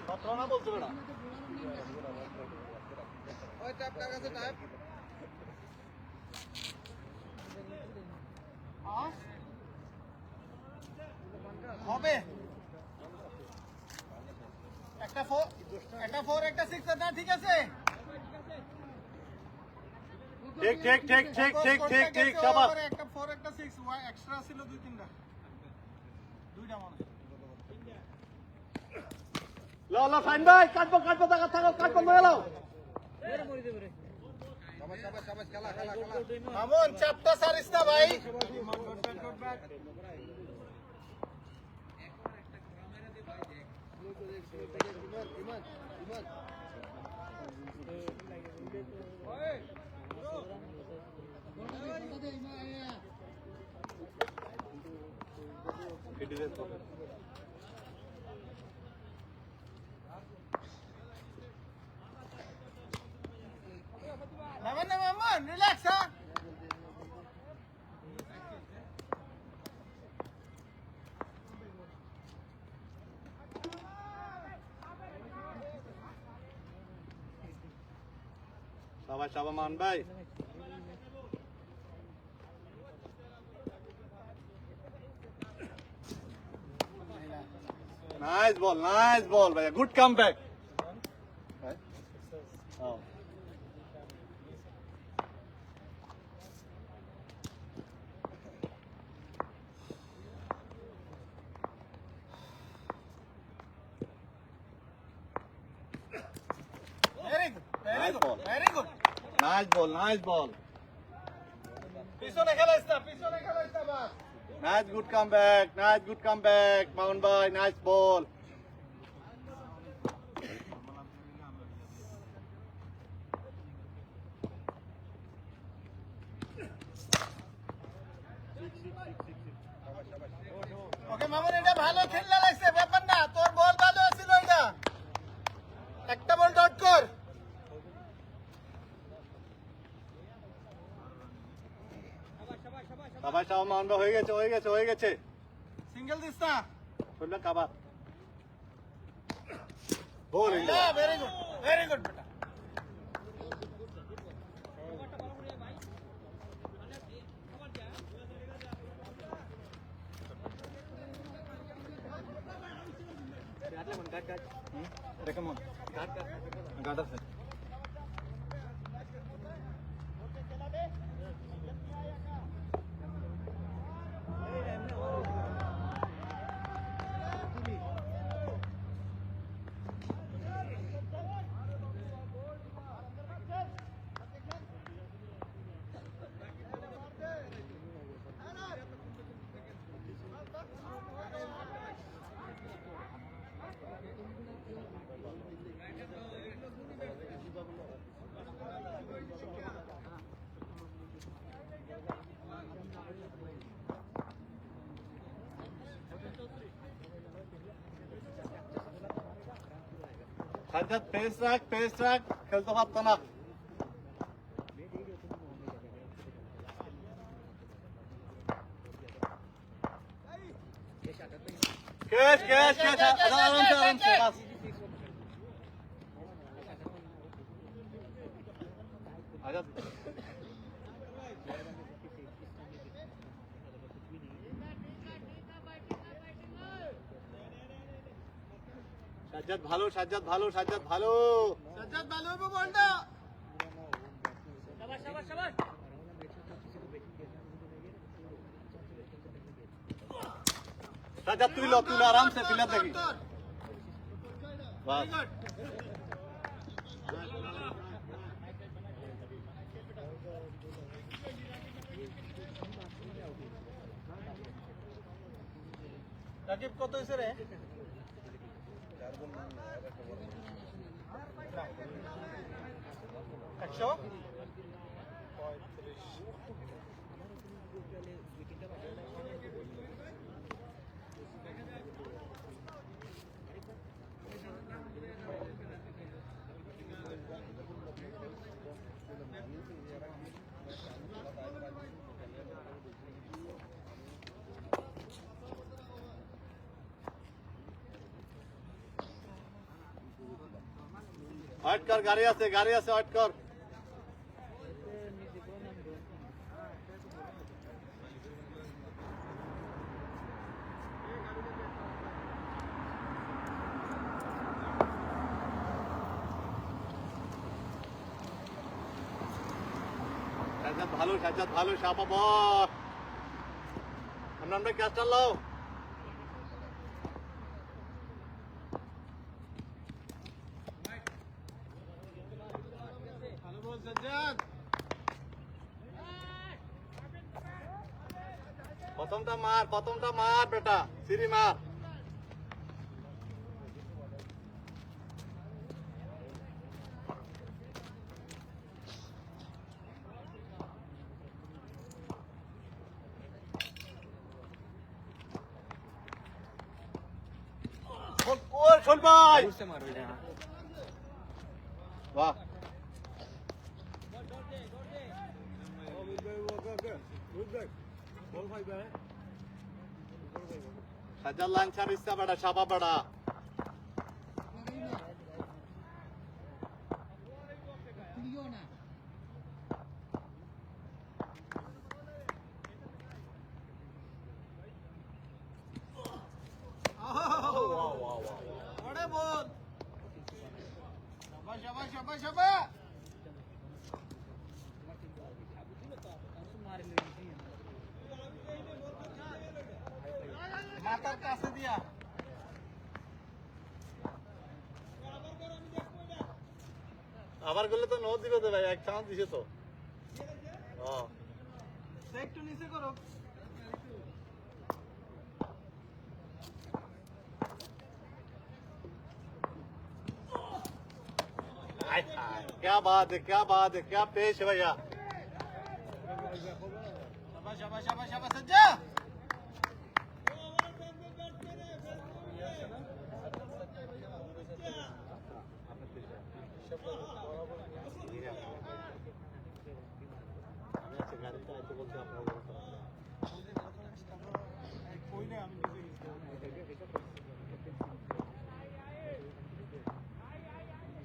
সতেরো না বলছো বেটা ওই ট্যাপ কার কাছে ট্যাপ হবে একটা 4 একটা 6 না ঠিক আছে ঠিক ঠিক ঠিক ঠিক ঠিক ঠিক ঠিক শাবাশ একটা 4 একটা 6 ওয়াই এক্সট্রা ছিল দুই তিনটা দুইটা মনে হয় লো লো ফাইন ভাই কাটবো কাটবো টাকা থাকো কাটবো লয়ে লাও এর মরি দেবে রে সবাই সবাই সবাই খেলা খেলা খেলা মামুন চাপটা সারিস না ভাই ইমান ইমান মামুন না মামুন রিল্যাক্স হ্যাঁ সবাই সবাই মান ভাই নাইস বল ভাই good comeback very good Nice ball. Very good nice ball পিছনে খেলাইস না বাস নাইস গুড কাম ব্যাক মাউন ভাই নাইস বল ওকে মামুন এটা ভালো খেললা লাগছে ব্যাপার না তোর বল ভালো ছিল এটা একটা বল ডট কর সবাই সবাই মান ভাই হয়ে গেছে সিঙ্গেল দিস না শুনলে কাবা বল ভেরি গুড বেটা কেমন গাট আছে সাজ্জাদ পেস রাখ, খেলতে পারতো না। আরামসে বাস। আজাদ সাজ্জাদ ভালো, সাজ্জাদ ভালো হইব বলটা। শাবাশ শাবাশ শাবাশ সাজ্জাদ তুই আরামসে ফিলার দেখি বাস। রাকিব কত হয়েছে রে? 100? হট কর, গাড়ি আছে হট কর। সাজ্জাদ ভালো সাপা বল। আমরা ক্যাস্টার লাও। ভালো বল সাজ্জাদ। প্রথমটা মার বেটা, সিরি মার। শোন ভাই, বাহ সাজ্জাদ লাঞ্চার ইচ্ছা বেটা, সাপা বেটা। ওরে বল। শাবাশ। মাথার কাছে দিয়া। আবার করলে তো নো দিবে তো ভাই, এক চান্স দিছে তো। একটু নিচে করো। क्या बात है, क्या पेश है भैया। শাবাশ সাজ্জাদ।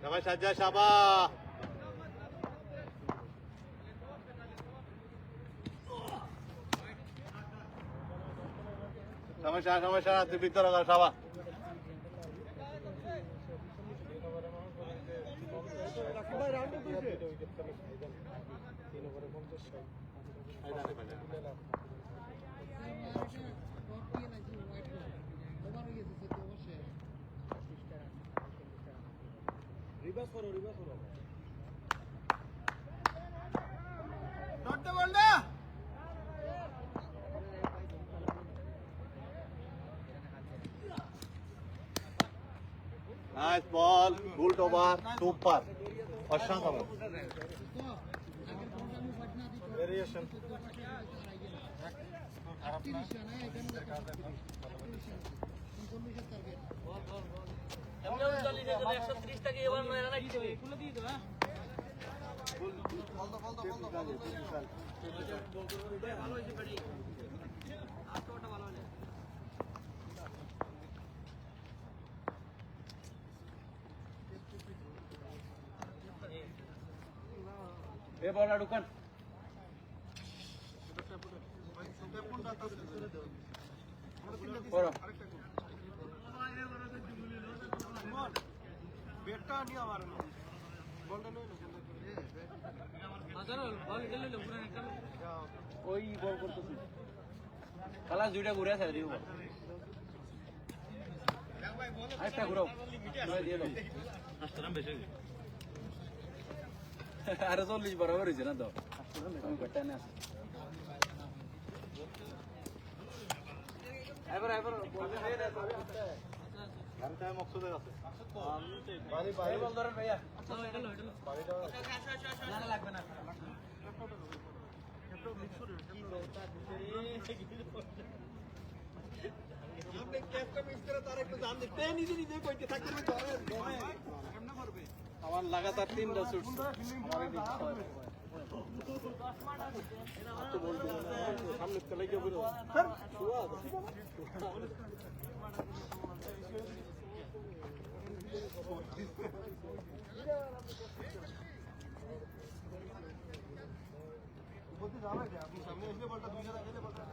शाबाश साज्जाद, शाबाश। সমস্যা তুই ভিতরে কর, শাবাশ। ধরতে বল না। নাইস বল, গুড ওভার, সুপার, অসাধারণ। ভেরিয়েশন। এমনি 39 এ 130 টাকা এবার নয় না কি দেবে এগুলো দিয়ে দেবা বল দাও ভালো হয়েছে ব্যাটিং আর তো ওটা ভালো হয়নি এ বলটা ঢুকান করো বেটটা নিয়ে আমার বলটা নিয়ে আদার বল গেলে পুরো একটা ওই বল করতেছি কালা দুইটা ঘুরে আছে দিব আরেকটা ঘুরাও নয় দিয়ে দাও আরে 40 বরাবর হয়েছে না তো আমি বেটা না এবার বলতে হয় না গানটা মকসুদের আছে বাড়ি বল ধরেন ভাইয়া এটা লো না লাগবে না আপনি ক্যাপটা মিস করে তার একটু জান দিতে নিজে কইতে থাকতে কেমনে করবে আমার লাগাতার 3টা শুট আমারে দিতে হয় সামনে চলে গিয়ে বলো স্যার শুয়া বলতে যাবে কি আপনি সামনে এসে বলটা দুইটা দেখলে বলটা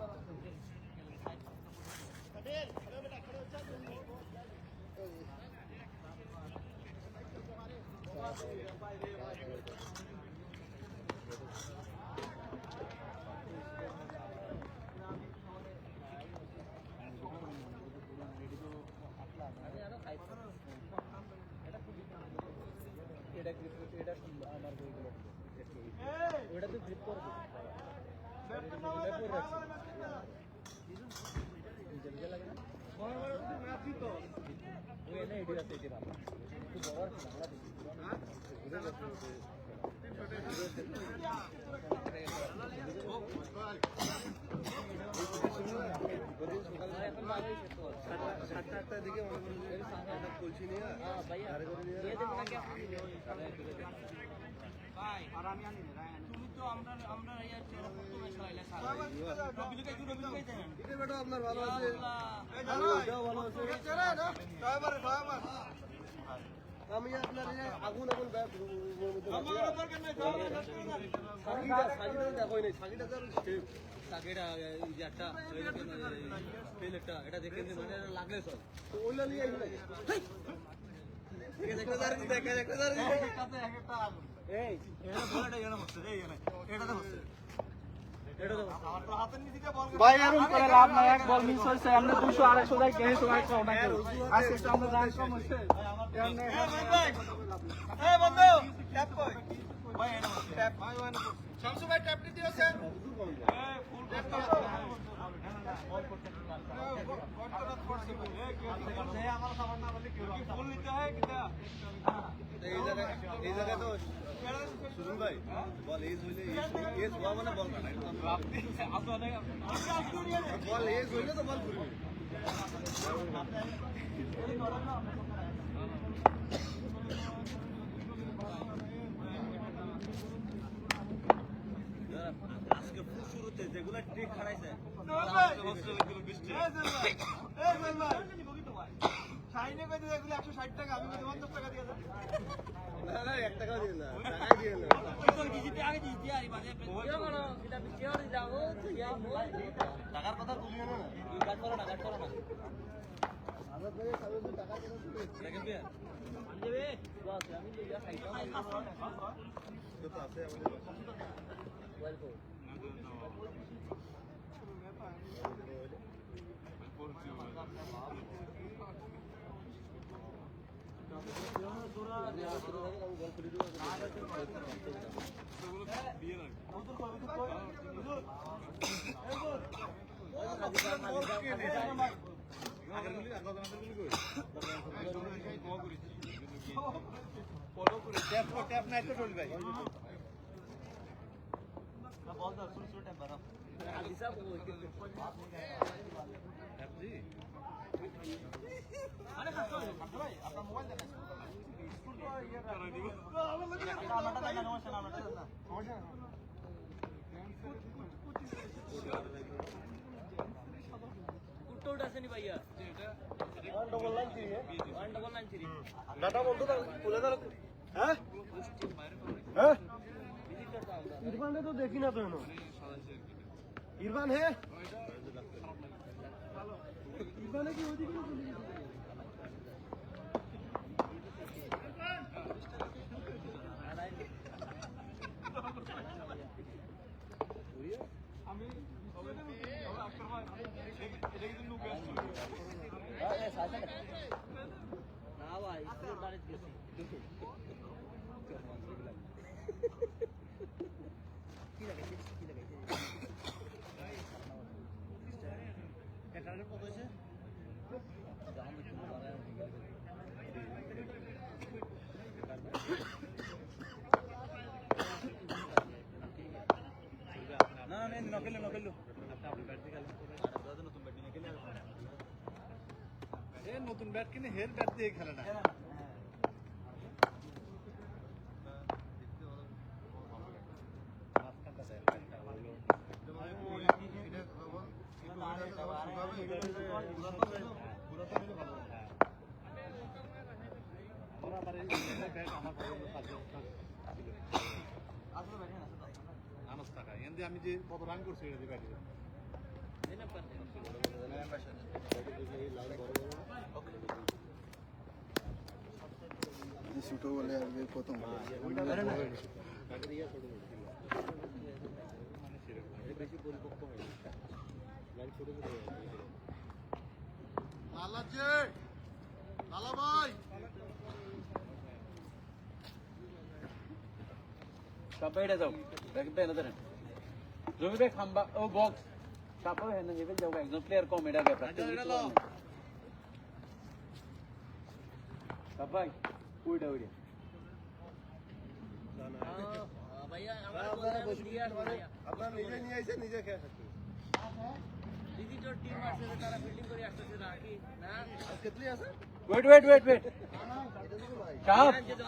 তুমি তো আমরা ইয়ার চেহারা প্রথমে সরাইলা স্যার এটা বেটা আপনার ভালো আছে ভালো আছে আমি আপনার আগুন সাকিটা এই যে একটা প্লেটটা এটা দেখে মানে লাগলে সব ওইলা নিয়ে আইলে এই এটা বলটা এখানে বসছে এই এটাতে বসছে ভাই এরকম করে লাভ নাই এক বল মিস হইছে আমরা 200 250 টাকা কেহে সময় খাও না কেউ আজকে তো আমরা রান কম হইছে এই বন্ধু ট্যাপ কই ভাই এটা ট্যাপ ভাই ওখানে শামসু ভাই ট্যাপ দিতে আছে এই ফুল ট্যাপ তো বল করতে আমার খবর না বলি কি ফুল নিতে হয় কিটা এই জায়গা তো সুজন ভাই বল এজ হইলে এজ হওয়া মানে বল না আপনি আসলে বল এজ হইলে তো বল ঘুরবে আজকে ফুল শুরুতে যেগুলা ট্রিক খাড়াইছে শাইনে কইতে এগুলো 160 টাকা আমি 50 টাকা দিয়ে দেব না 1 টাকাও দিন না টাকাই দিন না তো দিতে আগে দিতে আই মানে ভিডিও করো এটা ভিডিও যাও ইয়ার মোবাইল টাকার কথা তুলিও না কাট করো না আমরা থেকে সবাই টাকা দিয়ে দেখেন বিয়া দেবে বাস আমি লইয়া খাইতাম তো আছে আমাদের মোবাইল কো ট্যাপ নাই তো চলবে ভাই বল দাও শুরু ট্যাপ বাড়াও আলিসা কো ট্যাপ জি কুট্টোট আছে নি ভাইয়া 1993 ডাটা বলতো না খুলে দাও হ্যাঁ হ্যাঁ ইরফানে তো দেখি না তো এনো ইরফান হে ইরফানে কি ওদিকে চলে গেছে না ভাই স্কুল বাড়িতে গেছি নতুন ব্যাট কিনে হের ব্যাট দিয়ে খেলে না আমি যে কত রান করছি এটা ব্যাটে ছোট বলে আজকে প্রথম বেশি পরিপক্ক হয় ছোট ছোট লালা ভাই Siapa yang tahu? Bagi mana tu? Zoom be khamba, oh box. Siapa yang hendak jebel jauh? Exam player kau meda ke practice? Siapa? Udah udah. ভাইয়া আমরা দিয়া ভাইয়া আপনারা নিজে নিয়ে এসে নিজে খেয়ে থাকবেন দিদি তোর টিম আছে তারা ফিল্ডিং করে আসতেছে না কি না কেতলি আছে Wait.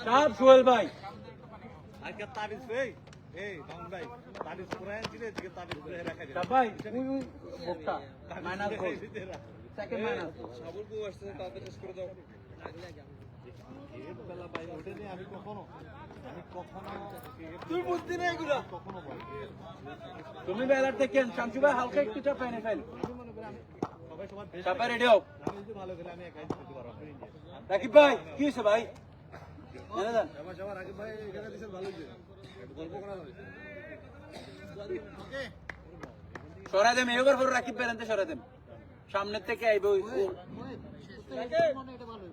Sharp, Suel bhai. আজকে তাবিজ ভাই এই বাউন ভাই তাবিজ পুরাই দিলে দিকে তাবিজ পুরাই রাখা যায় Siapa? Bukta. Minus goal. Second minus. সাবুর বউ আসছে তাদের শেষ করে দাও লাগলে যাও এই বেলা ভাই ওটা নিয়ে আমি কখনো তুই বুঝতি না এগুলো কখনো বল তুমি বেলার থেকে শামসু ভাই হালকা একটু চাপ এনে ফেল আমি মনে করি আমি সবাই সবার বেস্ট চাপা রেডি হোক আমি যদি ভালো খেলে আমি একাই জিততে পারবো রাকিব ভাই কি হয়েছে ভাই জানা যান সবার আগে ভাই এখানে দিছেন ভালো হয়েছে গল্প করা যাবে সরাই দেম এবার পর রাকিব ভাই আনতে সরাই দেম সামনের থেকে আইবে ওই মনে এটা ভালো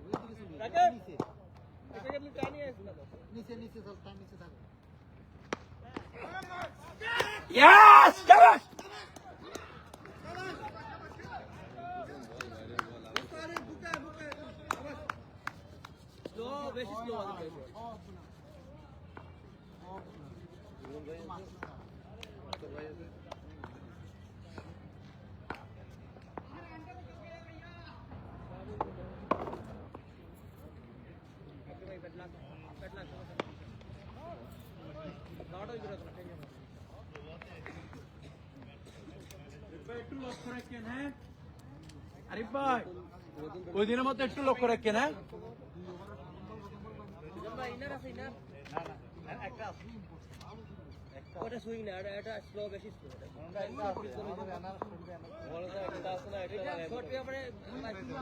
নিচে নিচে চল তার নিচে থাক ইয়েস শাবাশ স্লো বেশি স্লো আছে একটু লক্ষ্য রাখেন হ্যাঁ আরিফ ভাই ওই দিনের মতো একটু লক্ষ্য রাখেন হ্যাঁ ভাই ইনার আছে ইনার না একটা আছে ওটা সুইং না এটা স্লো বেশি স্লো এটা শর্ট পেপারে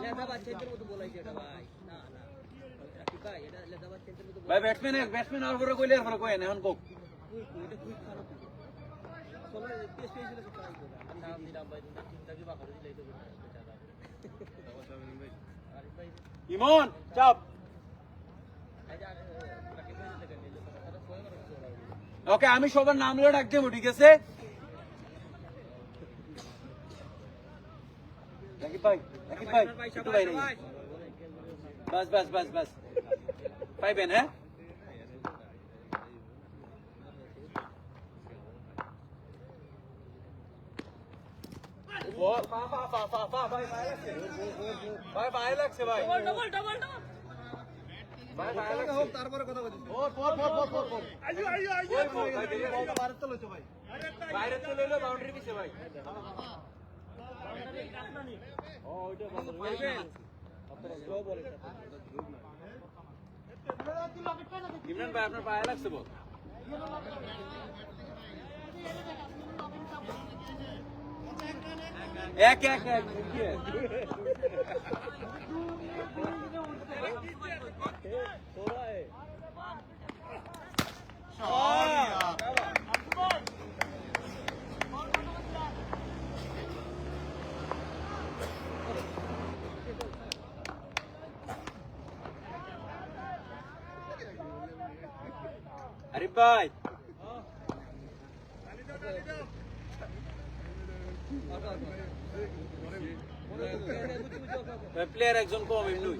লেদা বাচ্চাদের মতো বলাইছে এটা ভাই না না রাকিব ভাই এটা লেদা বাচ্চাদের মতো ভাই ব্যাটসম্যান আর পরে কইলে আর পরে কই না এখন কোক এটা খুব খারাপ চলো টেস্ট পেয়েছিল তো ট্রাই করে নাম দিলাম ভাই চিন্তা কি বাকা দিলে তো বেচারা আরিফ ভাই ইমন চাপ এটা রাকিব ভাই দেখেন নিলে তারা সোয় করে ওকে আমি সবার নাম লয়ে ডাক দেব ঠিক আছে রাকিব ভাই একটু বাইরে বাস পাইবেন হ্যাঁ ভাই ভাই লাগছে ভাই ডবল ডবল ডবল ভাই ভাই তারপরে হোক, তারপরে কথা বলছি বাইরে চলে এলো বাউন্ডারি পিছে ভাই ইমরান ভাই আপনার পায়ে লাগছে বল এক এক এক আরিফ ভাই প্লেয়ার একজন কম এমনি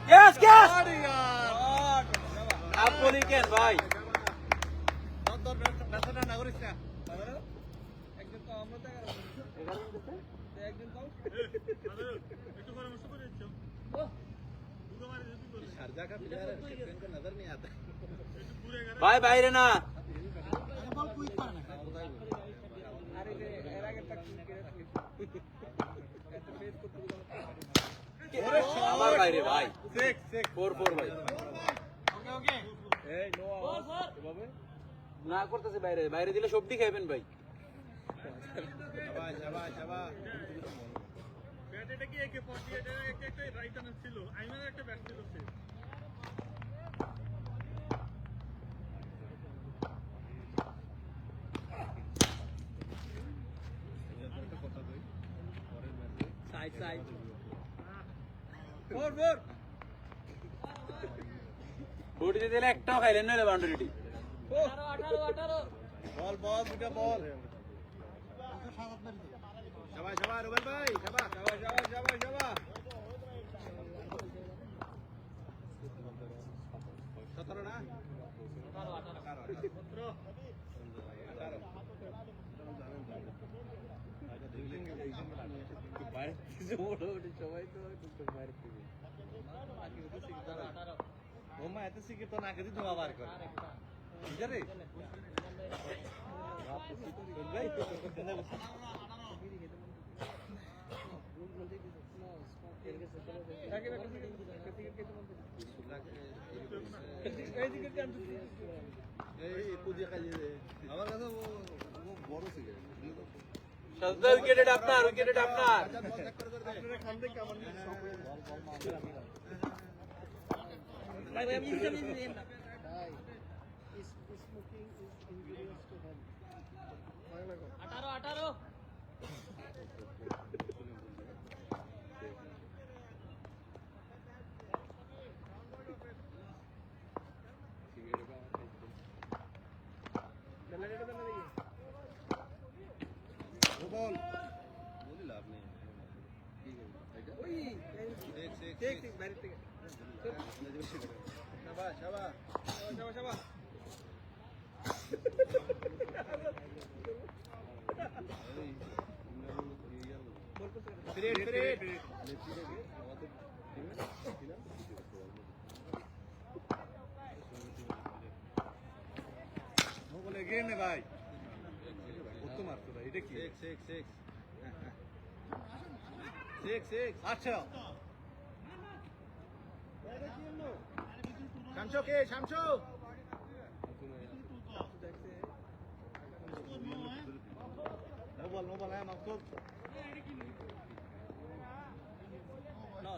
Yes, yes! আপনি কেন ভাই ভাই বাইরে না বল কুইক করে না আমার বাইরে ভাই 4-4 ভাই না করতেছে বাইরে বাইরে দিলে সবজি খাইবেন ভাই বডিতে দিলে একটাও খাইলেন নইলে বাউন্ডারিটি 18 বল বল দুটা বল শাবাশ শাবাশ রুবেল ভাই শাবাশ শাবাশ শাবাশ শাবাশ শাবাশ 17 না 18 এত শিখে তো নাকে দিয়ে ধোয়া বার করে বুঝা রে আমার কাছে ও বড় সিগারেট সদর উইকেটে আপনার উইকেটে আপনার ভাই ভাই আমি ইনকাম নিয়ে না smoking is injurious to health 18 বল বলি লাভ নেই ওই দেখ দেখ বাইরে থেকে শাবাশ শাবাশ শাবাশ শাবাশ ফিরেট ফিরেট ও বলে গেম নে ভাই কত মারতো ভাই এটা কি 6 আচ্ছা শামসু কে শামসু নো বল হ্যাঁ মাকসুদ নো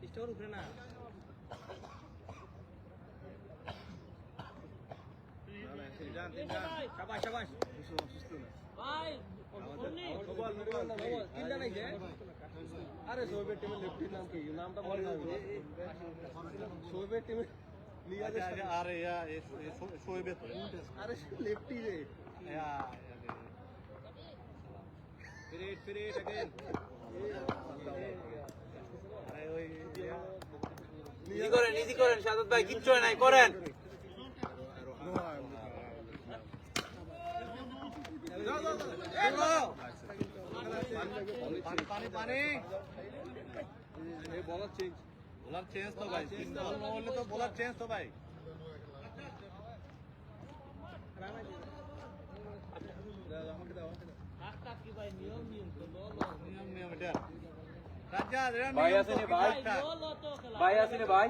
স্টোর উপরে না শাবাশ শাবাশ ভাই আরে শোয়েবের টিমের লেফটির নাম কি নামটা বল না শোয়েবের টিমে আরে শোয়েবে তো আরে লেফটি রে ফিরেট ফিরেট अगेन আরে ওই ইজি করেন সাদত ভাই, কিচ্ছু নাই, করেন। পানি পানি বোলার চেঞ্জ তো ভাই, 3 বল না হলে তো বোলার চেঞ্জ তো ভাই। নিয়ম এটা রাজা এরা ভাই নিয়ম আছে তো নি ভাই? ভাই আছে নি ভাই?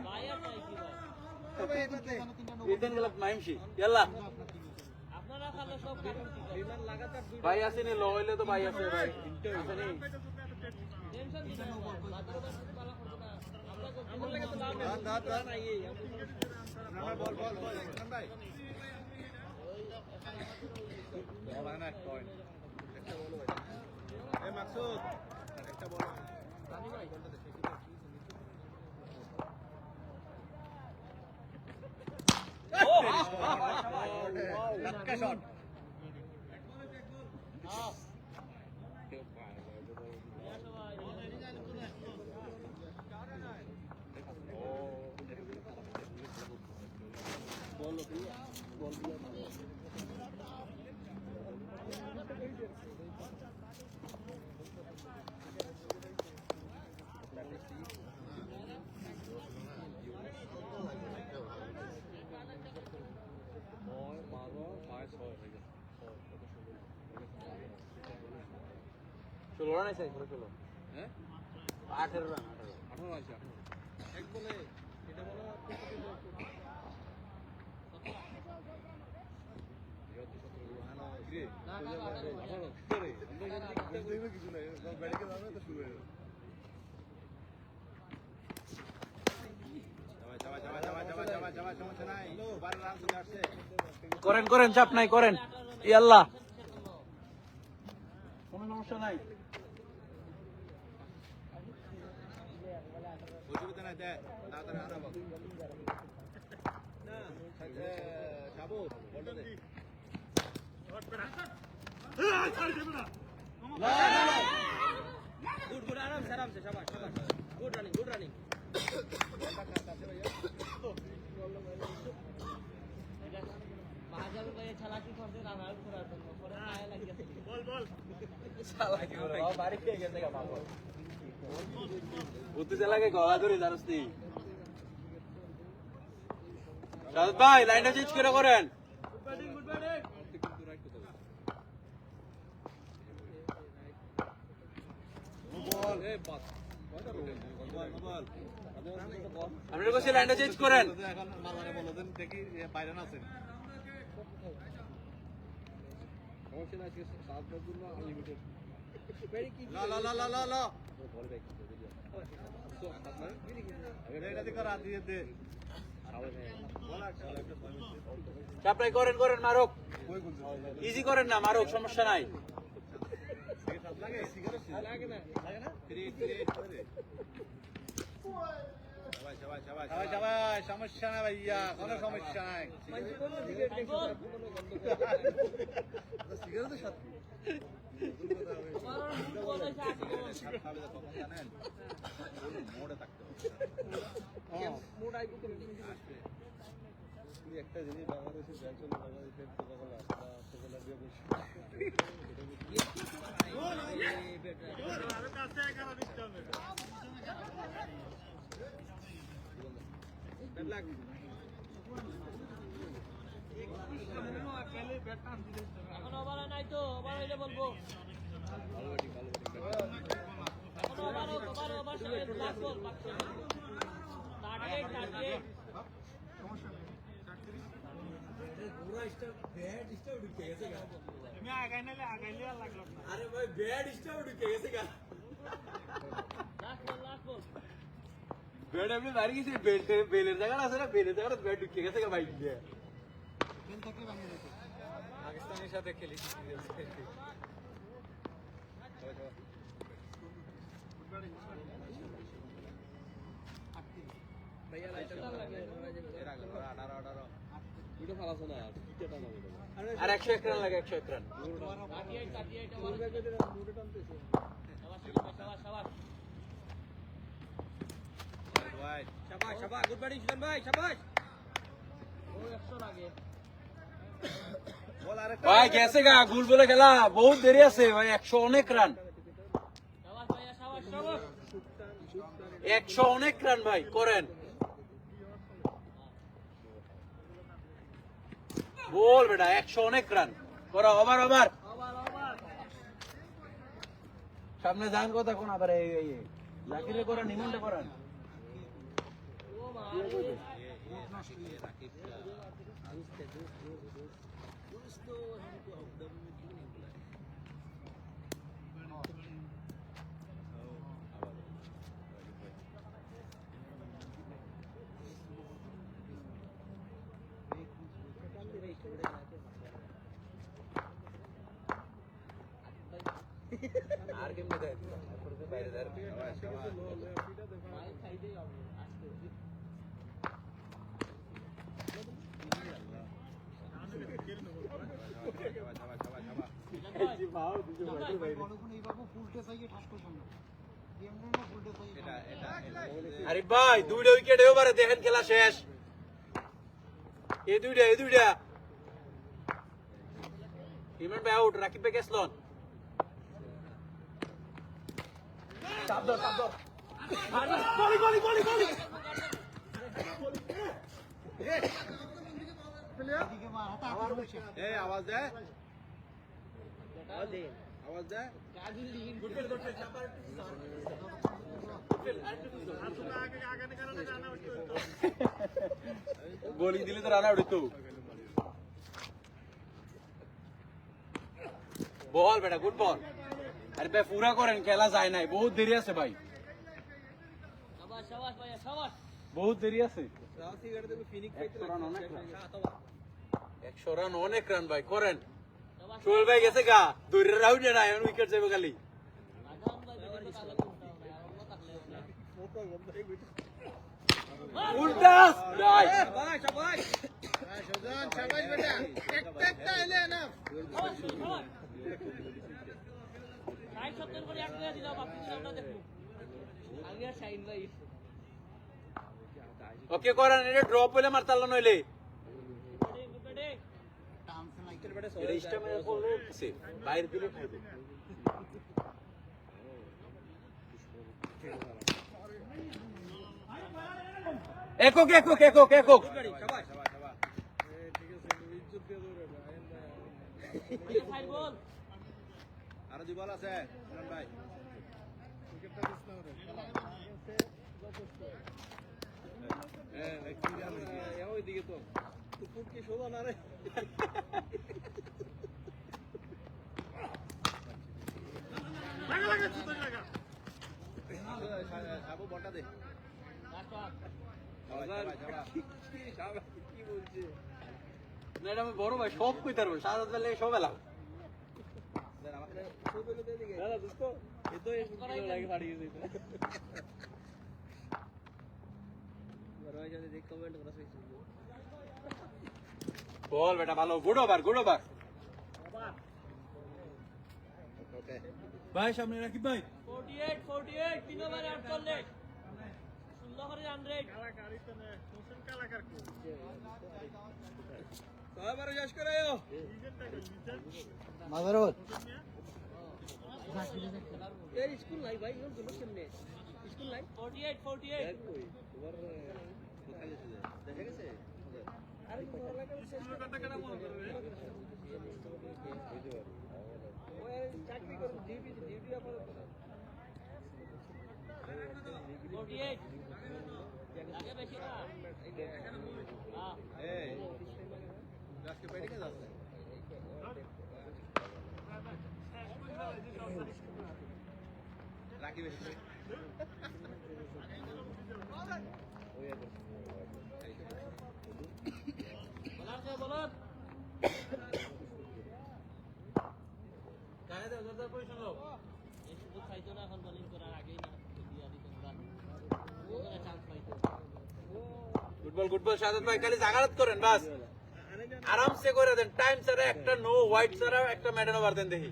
ইতেন গেল মাইমশি ইয়াল্লা আপনারা খালে সব কাটুন ভাই আছে নি, ল হইলে তো ভাই আছে ভাই, আছে নি? টেনশন দিবেন না বাজারে বাজারে পালা করতে না আমরা আমার লাগে তো লাভ নাই বল বল বল একদম ভাই বল না পয়েন্ট একটা বল ভাই এ মাকসুদ একটা বল রানি ভাই বলটা দেখি লটকা শট ষোলো রান আছে, ষোলো, হ্যাঁ 18 রান, 18 আছে এক বলে এটা বলো করেন করেন, চাপ নাই, করেন ইয়াল্লা, কোনো সমস্যা নাই। অসুবিধা নাই, দেখ তাড়াতাড়ি আনাবো যাবো বলটা দে গুড গুড আরাম সে শাবাশ শাবাশ গুড রানিং বাজারে ভাই চালাকি করতে রান আউট করার জন্য পরে আয়া লাগিয়েছে বল চালাকি করে বাড়ি খেয়ে গেছে গা বাবা, বুদ্ধি চালাকে গলা ধরে জানোস নি। সাদত ভাই লাইনটা চেঞ্জ করে করেন। আপনার কাছে লাইনটা চেঞ্জ করেন। এখন মালারে বলো দেন দেখি বাইরে না আছেন লা লা লা লা লা লা এটা দিকে রাত দিয়ে দে চাপড়াই করেন করেন, মারুক ইজি করেন না, মারুক সমস্যা নাই। লাগে না সমস্যা না ভাইয়া, কোনো সমস্যা নাই। সিগারেটের সাথে একটা জিনিস বাংলাদেশের ব্যাংক বাংলাদেশের এখন ওভার নাই তো, ওভার হইলে বলবো এখন ওভার লাস্ট বল 38 লাস্ট বল ব্যাট আপনি বাড়ি গেছি, বেলের জায়গা আছে না, বেলের জায়গাটা ব্যাট ঢুকে গেছে গা বাইক দিয়ে। পাকিস্তানের সাথে খেলেছি আর 101 রান লাগে, 101 রান। শাবাশ শাবাশ শাবাশ গুড ব্যাটিং সুজন ভাই শাবাশ ভাই গেছে গা গুল বলে খেলা বহুত দেরি আছে ভাই 100 অনেক রান 100 অনেক রান ভাই করেন বল বেটা 100 অনেক রান করো ওভার ওভার সামনে যান কথা কোন আবার এই জাকিরে করেন নিমন্ডে করেন আর কেমনে দেয় বাইরে দেয় আরে ভাই দুইটা উইকেট এবারে দেখেন খেলা শেষ এই দুইটা ইমরান ভাই আউট রাকিব ভাই গেছলন শব্দ আওয়াজ দেয় আওয়াজ দেয় গোলি দিলে তো রান আউট হইতো বল বেটা গুড বল আরে ভাই পুরা করেন খেলা যায় নাই বহুত দেরি আছে ভাই বহুত দেরি আছে 100 রান অনেক রান ভাই করেন সোহেল ভাই গেছে গা দুই রাউন্ডে না এখন উইকেট যাবে খালি উল্টাস ভাই শাবাশ শাবাশ শাবাশ বেটা একটা এলে না ওকে করেন এটা ড্রপ হইলে মারতাল নইলে এটা স্টামিনা করলে বাইরে দিলে খাইবে একক শাবাশ আরো দুই বল আছে ভাই ওইদিকে তো কুকুর কি শোভা না রে সাবু বলটা দে কি বলছে না এটা আমি বড় ভাই সব কইতে পারবো সাত বেলা সব এলাম দাদা দোস্ত এ তো লাগে ফাড়ি গেছে বল বেটা ভালো গুড ওভার ভাই সামনে রাকিব ভাই 48 তিন ওভারে 48 16 করে রান রেট এবারে শেষ করে মাদারত এই স্কুল নাই ভাই ওর জন্য কেমনে স্কুল নাই 48 দেখে গেছে আরে স্কুল কথা কেন মনে করে ওই চাকরি করে ডিউটি আপন 48 আগে বেশি না হ্যাঁ এই আজকে বাইরে কে যাচ্ছে রাকিব এসে বলার গায়ে দাও জোরদার পজিশন নাও এই সুযোগ পাইতো না এখন বোলিং করার আগেই না দিয়া দিত না ওখানে চান্স পাইতো গুড বল শাহাদাত ভাই খালি জাগারাত করেন বাস আরামসে করে দেন টাইম ছাড়া একটা নো হোয়াইট ছাড়া একটা ম্যাডান ওভার দেন দেখি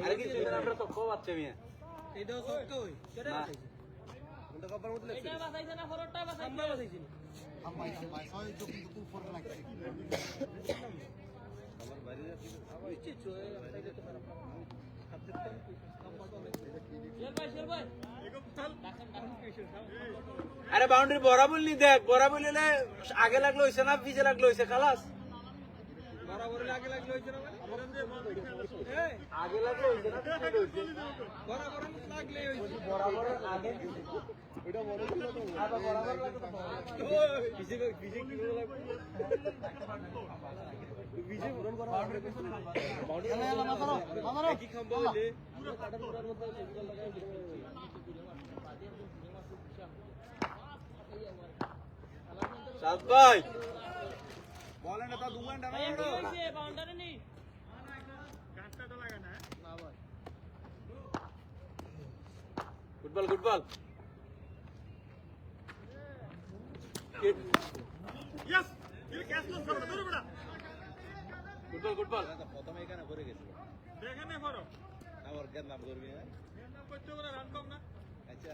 আরে কি ছিল আমরা তো খুব বাচ্চা মিয়া এটাও সত্য হই কেটে না। কোনটা কপার মধ্যে এটা বাঁচাইছে না ফরটা বাঁচাইছে আমরা বাঁচাইছি হাম্মাই হাম্মাই ছয় তো কিন্তু উপরে লাগছে শের ভাই আরে বাউন্ডারি বরাবর নি দেখ বরাবর নিলে আগে লাগলো হইছে না পিছে লাগলো হইছে খালাস বরাবর আগে লাগলে হইছে না আগে লাগলো হইছে না পিছে হইছে বরাবর লাগলে হইছে বরাবর আগে ওটা বড় ছিল তো আবার বরাবর লাগলো পিছে পিছে কি করে লাগবে পিছে পূরণ করা বাউন্ডারি মামারো কি খাম্বা হইলে সাদ ভাই বলেন না তা দুমান ডানা ভাই কি হইছে বাউন্ডারি নেই ফুটবল ফুটবল ফুটবল ফুটবল প্রথমে এখানে পড়ে গেছিল আবার কেন নাম করবি আচ্ছা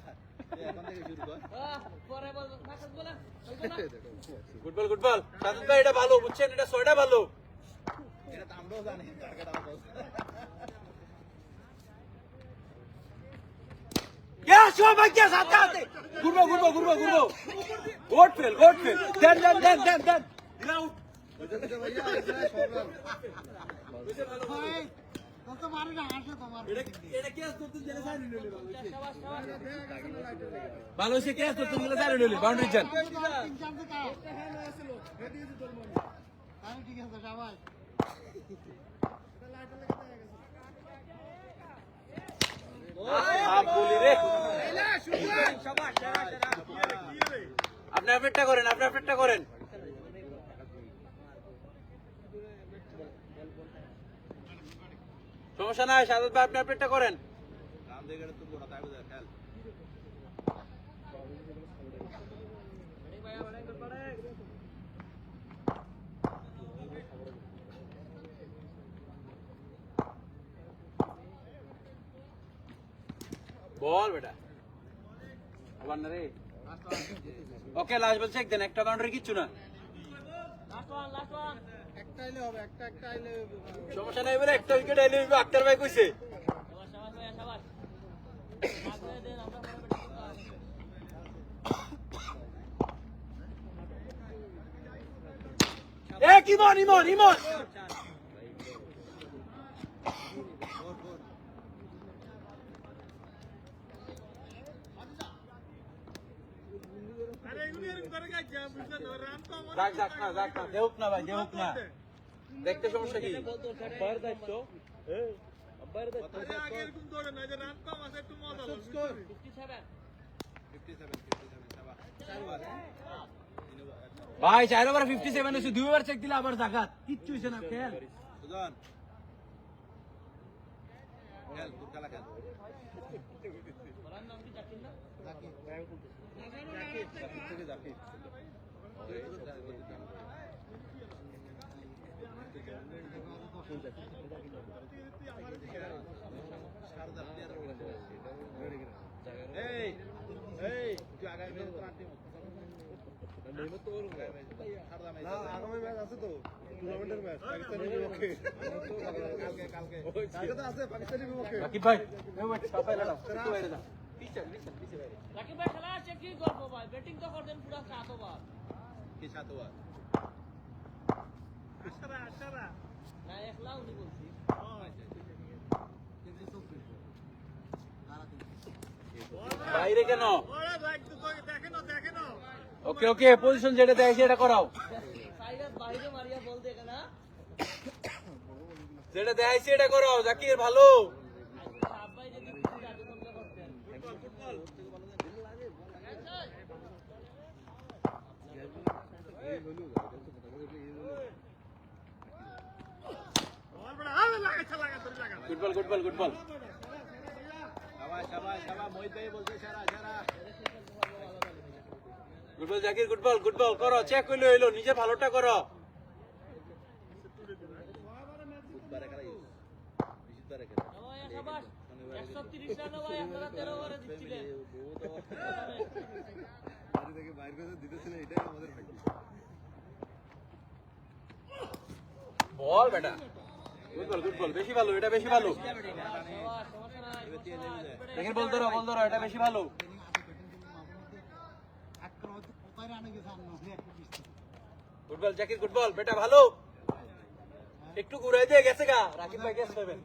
এখন থেকে শুরু কর পরে বল থাকস বলে হইতো না ফুটবল ফুটবল সাদ ভাই এটা ভালো বুঝছেন এটা ছয়টা ভালো এটা তো আমরাও জানি টার্গেট আমার क्या शोभा क्या साथ आते गुरबो गुरबो गुरबो गुरबो गोट फेल देन भैया ऐसा है सब ভাই কত মারি না হাসে তোমার এটা কেস করতে জেলে সাইড নিলে শাবাশ শাবাশ ভালো সে কেস করতে জেলে সাইড নিলে বাউন্ডারি চান তিন চার দিকে আমি ঠিক আছে সবাই आप बोली रे শাবাশ শাবাশ আপনি অপেক্ষা করেন সমস্যা নাই সাদত ভাই আপনি অপেক্ষা করেন কাম দেখে তো বড় তাই বুঝা খেল বল বেটা আবার না রে ওকে লাস্ট বল চেক দেন একটা বাউন্ডারি কিচ্ছু না লাস্ট ওয়ান একটা আইলে হবে একটা আইলে সমস্যা নাই বলে একটা উইকেট আইলে আক্তার ভাই কইছে শাবাশ শাবাশ ভাই শাবাশ আগে দেন আমরা পরে ব্যাটিং এ কি ইমন যাক না দেউক না ভাই দেউক না দেখতে সমস্যা কি বাইরে দায়িত্ব বাইরে দায়িত্ব 57 ভাই 4 ওভার 57 হইছে 2 ওভার চেক দিলে আবার জাগাত কিচ্ছু হইছে না খেল সুজন খেল তোর খেলা খেল বলার নাম কি জাকির না থেকে জাকির এই তুই আগামী ম্যাচ তো আনতে না আগামী ম্যাচ আছে তো টুর্নামেন্টের ম্যাচ পাকিস্তানের বিপক্ষে কালকে কালকে তো আছে পাকিস্তানের বিপক্ষে রাকিব ভাই সাফাই লাগাও বাইরে দাও রাকিব ভাই খেলা আছে কি গল্প ভাই ব্যাটিং তো করতেন পুরো 7 ওভার কি 7 ওভার না একলা উনি বলছি বাইরে কেন ওকে পজিশন যেটা দেয় সেটা করাও সাইডার বাইরে মারিয়া বল দেখে না যেটা দেয় সেটা করাও জাকির ভালো সাব্বাই যদি কিছু জাদু করতে করতেন ফুটবল শাবাশ মোহিত ভাই বলছে সারা জাকির ফুটবল করো চেক করলে হইলো নিজে ভালোটা করো 130 রান ভাই আপনারা 13 ওভারে জিতছিলেন। বাড়ি থেকে বাইর করে দিতেছিল, এটাই আমাদের ভাগ্য। বল বেটা, গুড বল, বেশি ভালো, এটা বেশি ভালো। দেখেন বল ধরো, এটা বেশি ভালো। Good ball Zakir, good ball বেটা, ভালো। একটু ঘুরাই দিয়ে গেছে গা, রাকিব ভাই গেছে দেবেন।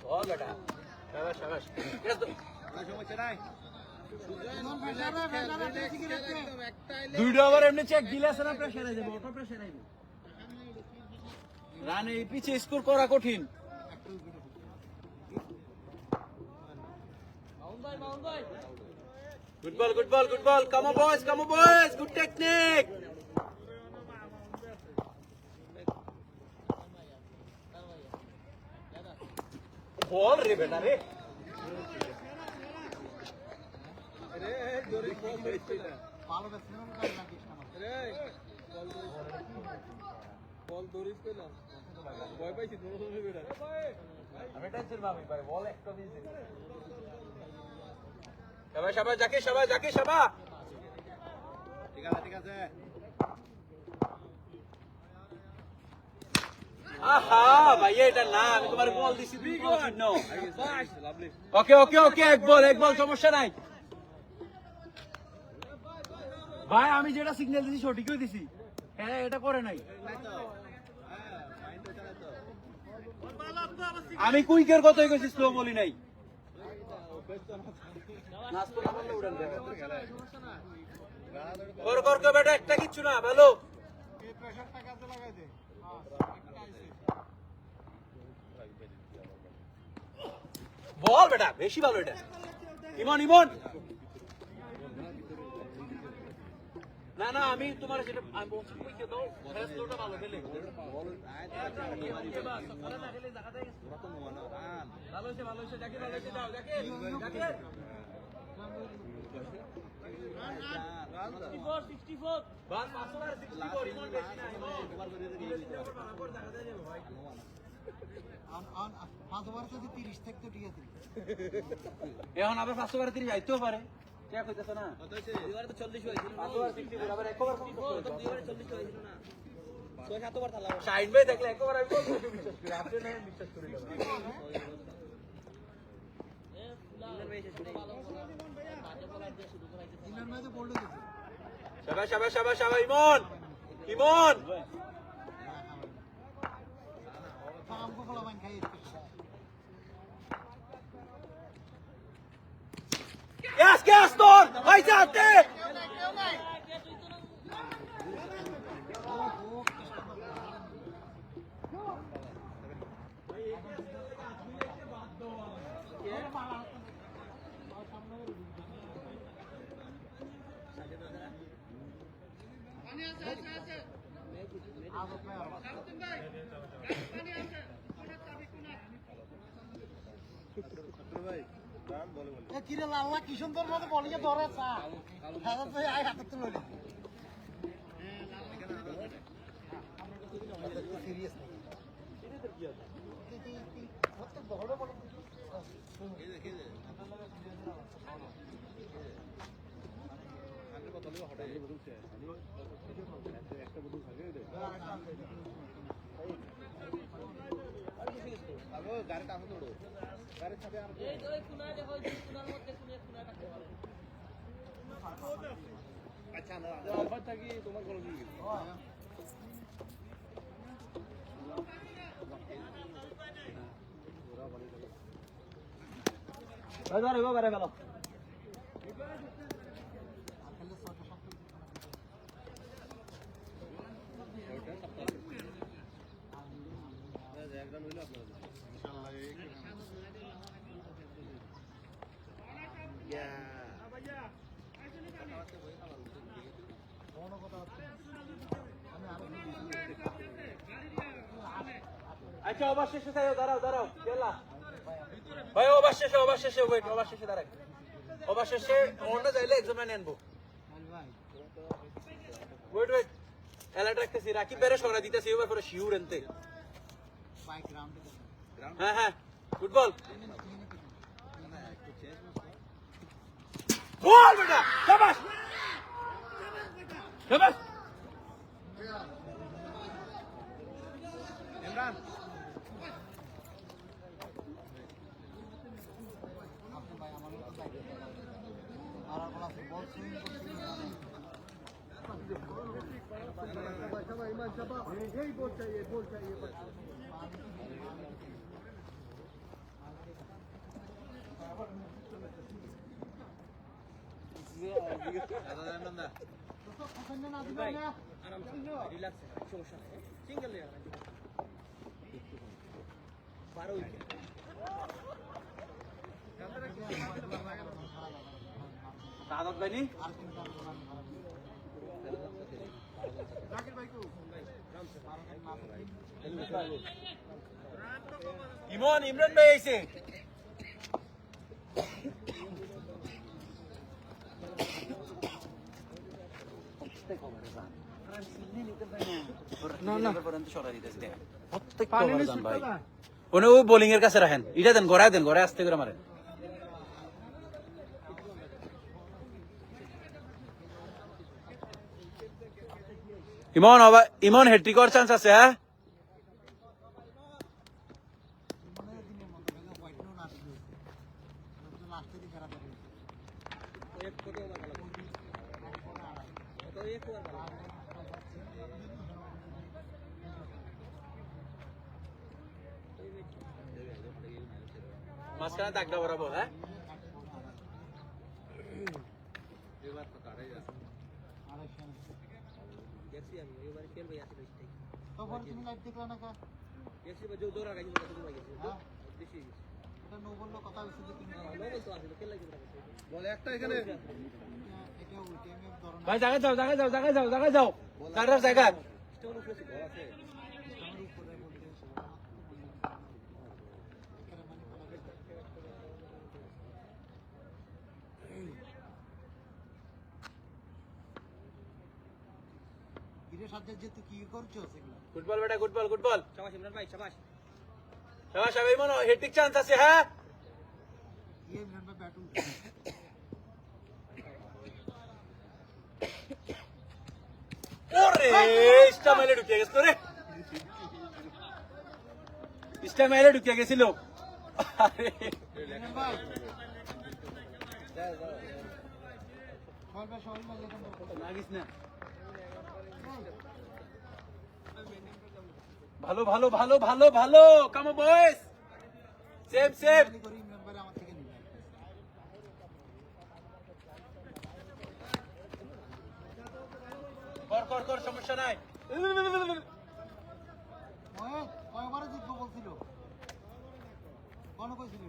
বল বেটা, শাবাশ শাবাশ। এটা তো সমস্যা নাই। দুইটা ওভার এমনি চেক দিলে আছে না, প্রেসার আই যাবে, অটো প্রেসার আইবে। রানে পিছে স্কোর করা কঠিন। Good ball. Come on, boys. Good technique. Ball re beta re. ভালো ব্যাটসম্যান কাজ লাগিস না বল ধরিস পেলা ভয় পাইছি দৌড় বেটা আমি টেনশন পাবি ভাই, বল একটা দিয়েছি। শাবাশ জাকির, শাবাশ। ঠিক আছে। আহা ভাই, এটা না, আমি তোমার বল দিছি, তুমি বল চিহ্ন। ওকে, এক বল সমস্যা নাই ভাই। আমি যেটা সিগন্যাল দিছি সঠিকই দিছি, হ্যাঁ এটা করে নাই। আমি কুইকের কথাই কইছি, স্লো বলি নাই। কর বেটা, একটা কিচ্ছু না, ভালো। এই প্রেসারটা কাজে লাগাই দে বল বেটা, বেশি ভালো এটা। ইমন না, আমি তোমার যেটা আমি বলছি, কুইকে দাও, স্লোটা ভালো খেলে। ভালো হয়েছে, জাকির ভালো হয়েছে, যাও জাকির। 64 বাস 564 ইমন বেশি না, ইমন। 5 ওভার যদি 30 থাকতো ঠিক আছে এখন আবার 530 যাইতেও পারে, চেক হইতেছে না। দুইবারে তো 40 হয়েছিল না, 560 আবার একবার দুইবারে 40 হয়েছিল না, 6-7 ওভার খেলা। শাইন ভাই দেখলে একবার আমি বলবো, বিশ্বাস করি, আপনি না বিশ্বাস করি না। দিনের ম্যাচে বললে দিছে শাবাশ ইমন। আমকো ফলা বাইন খাই Yes, তোর ভাই যাতে। কিরে লাল্লা কি সুন্দর মতো বলিয়ে ধরে চা আই হাতে তুলে সিরিয়াস এই যে ওই কোণায় দেখো, ওই কোণার মধ্যে কোণায় রাখতে পারে। আচ্ছা, ওভার শেষে তাই দাঁড়াও খেলা ভাই, ওভার শেষে ওয়েট, ওভার শেষে দাঁড়াই, ওভার শেষে অন্য যাইলে এক্সাম নিয়ে আনবো। ওয়েট এলাটা রাখতেছি রাকিব বেরে সরা দিতেছি এবার পরে শিউর এনতে বাইক রাউন্ডে হ্যাঁ হ্যাঁ ফুটবল বল বেটা শাবাশ শাবাশ ইমরান আপনি ভাই আমার মতো বাইক আর বলা বল সুইং করতে यही बोल चाहिए সাদত ভাই ইমন ইমরান ভাই আইছে বোলিং এর কাছে রাখেন এটা দেন গড়ায় আসতে করে মারেন ইমন হ্যাট্রিক করার চান্স আছে হ্যাঁ মাঝখানে দাগটা বরাবর হ্যাঁ তখন তুমি লাইট দেখলা না কা এটা নো বললো কথা হচ্ছে যে তুমি বলে একটা এখানে এটা উল্টে আমি ধরনা ভাই জায়গায় যাও কাটার জায়গা ধীরে সাথে যে তুই কি করছো সেগুলো ফুটবল বেটা ফুটবল শাবাশ ইমরান ভাই শাবাশ ইমন হ্যাট্রিক চান্স আছে হ্যাঁ ये मिनट में बैटू ওরে ইস্টামেলে ঢুকে গেছে রে ইস্টামেলে ঢুকে গেছিল আরে भाई बॉल पे शॉट में लेकिन লাগিস না ভালো কাম অন বয়েজ সেম করি মেম্বার আমার থেকে নিবে কর সমস্যা নাই ওই কয়বার জিতবো বলছিল কোন কইছিল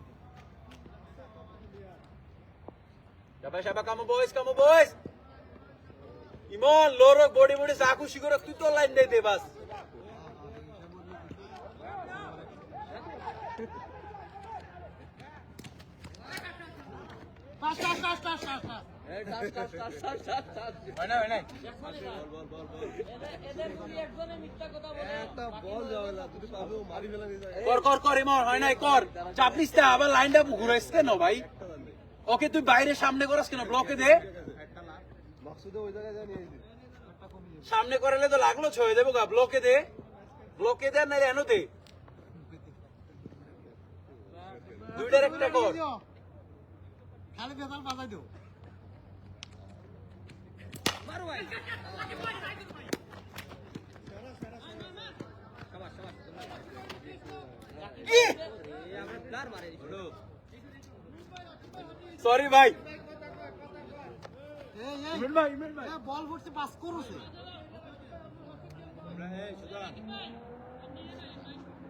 শাবা কাম অন বয়েজ ইমন লোরক বডি যা খুশি করে তুই তো লাইন দে বাস একটা বল যাবে না তুই পাবো মারি ফেলা নিয়ে যায় কর ইমন হয় নাই কর চাপ নিস না আবার লাইনটা ঘুরাইস কেন ভাই ওকে তুই বাইরে সামনে করাস কেন ব্লকে দে মকসুদে ওই জায়গায় জানিয়ে সামনে করালে তো লাগলো ছয় দেবো গা ব্লকে দে না এনো দে দুইটার একটা কর খালি বেতাল বাজাই দিও সরি ভাই এই বল করতে পাস করছে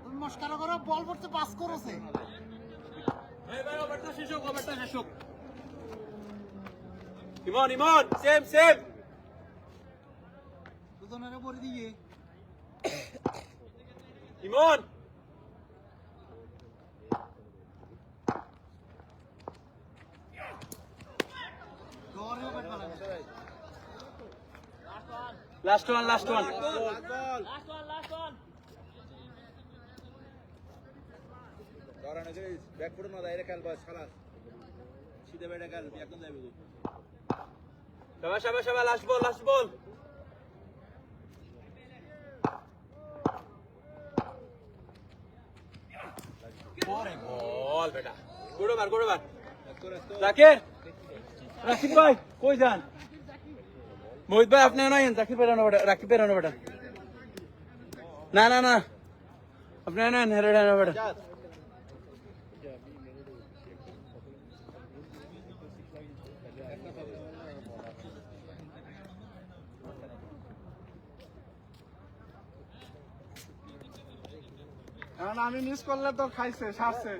তুমি মস্কারা করো বল করতে পাস করছে ওভারটা শেষ হোক ইমন সেম দুজনের বড়ি দিয়ে Emon last one last one শাবাশ লাস্ট বল বল বেটা গুড ওভার জাকির রাকিব ভাই কই যান মোহিত ভাই আপনি নাই জাকির পেরানো বেটা রাকিব পেরানো বেটা না আপনি নাই হেরে বেটা কারণ আমি মিস করলে তো খাইছে সারছে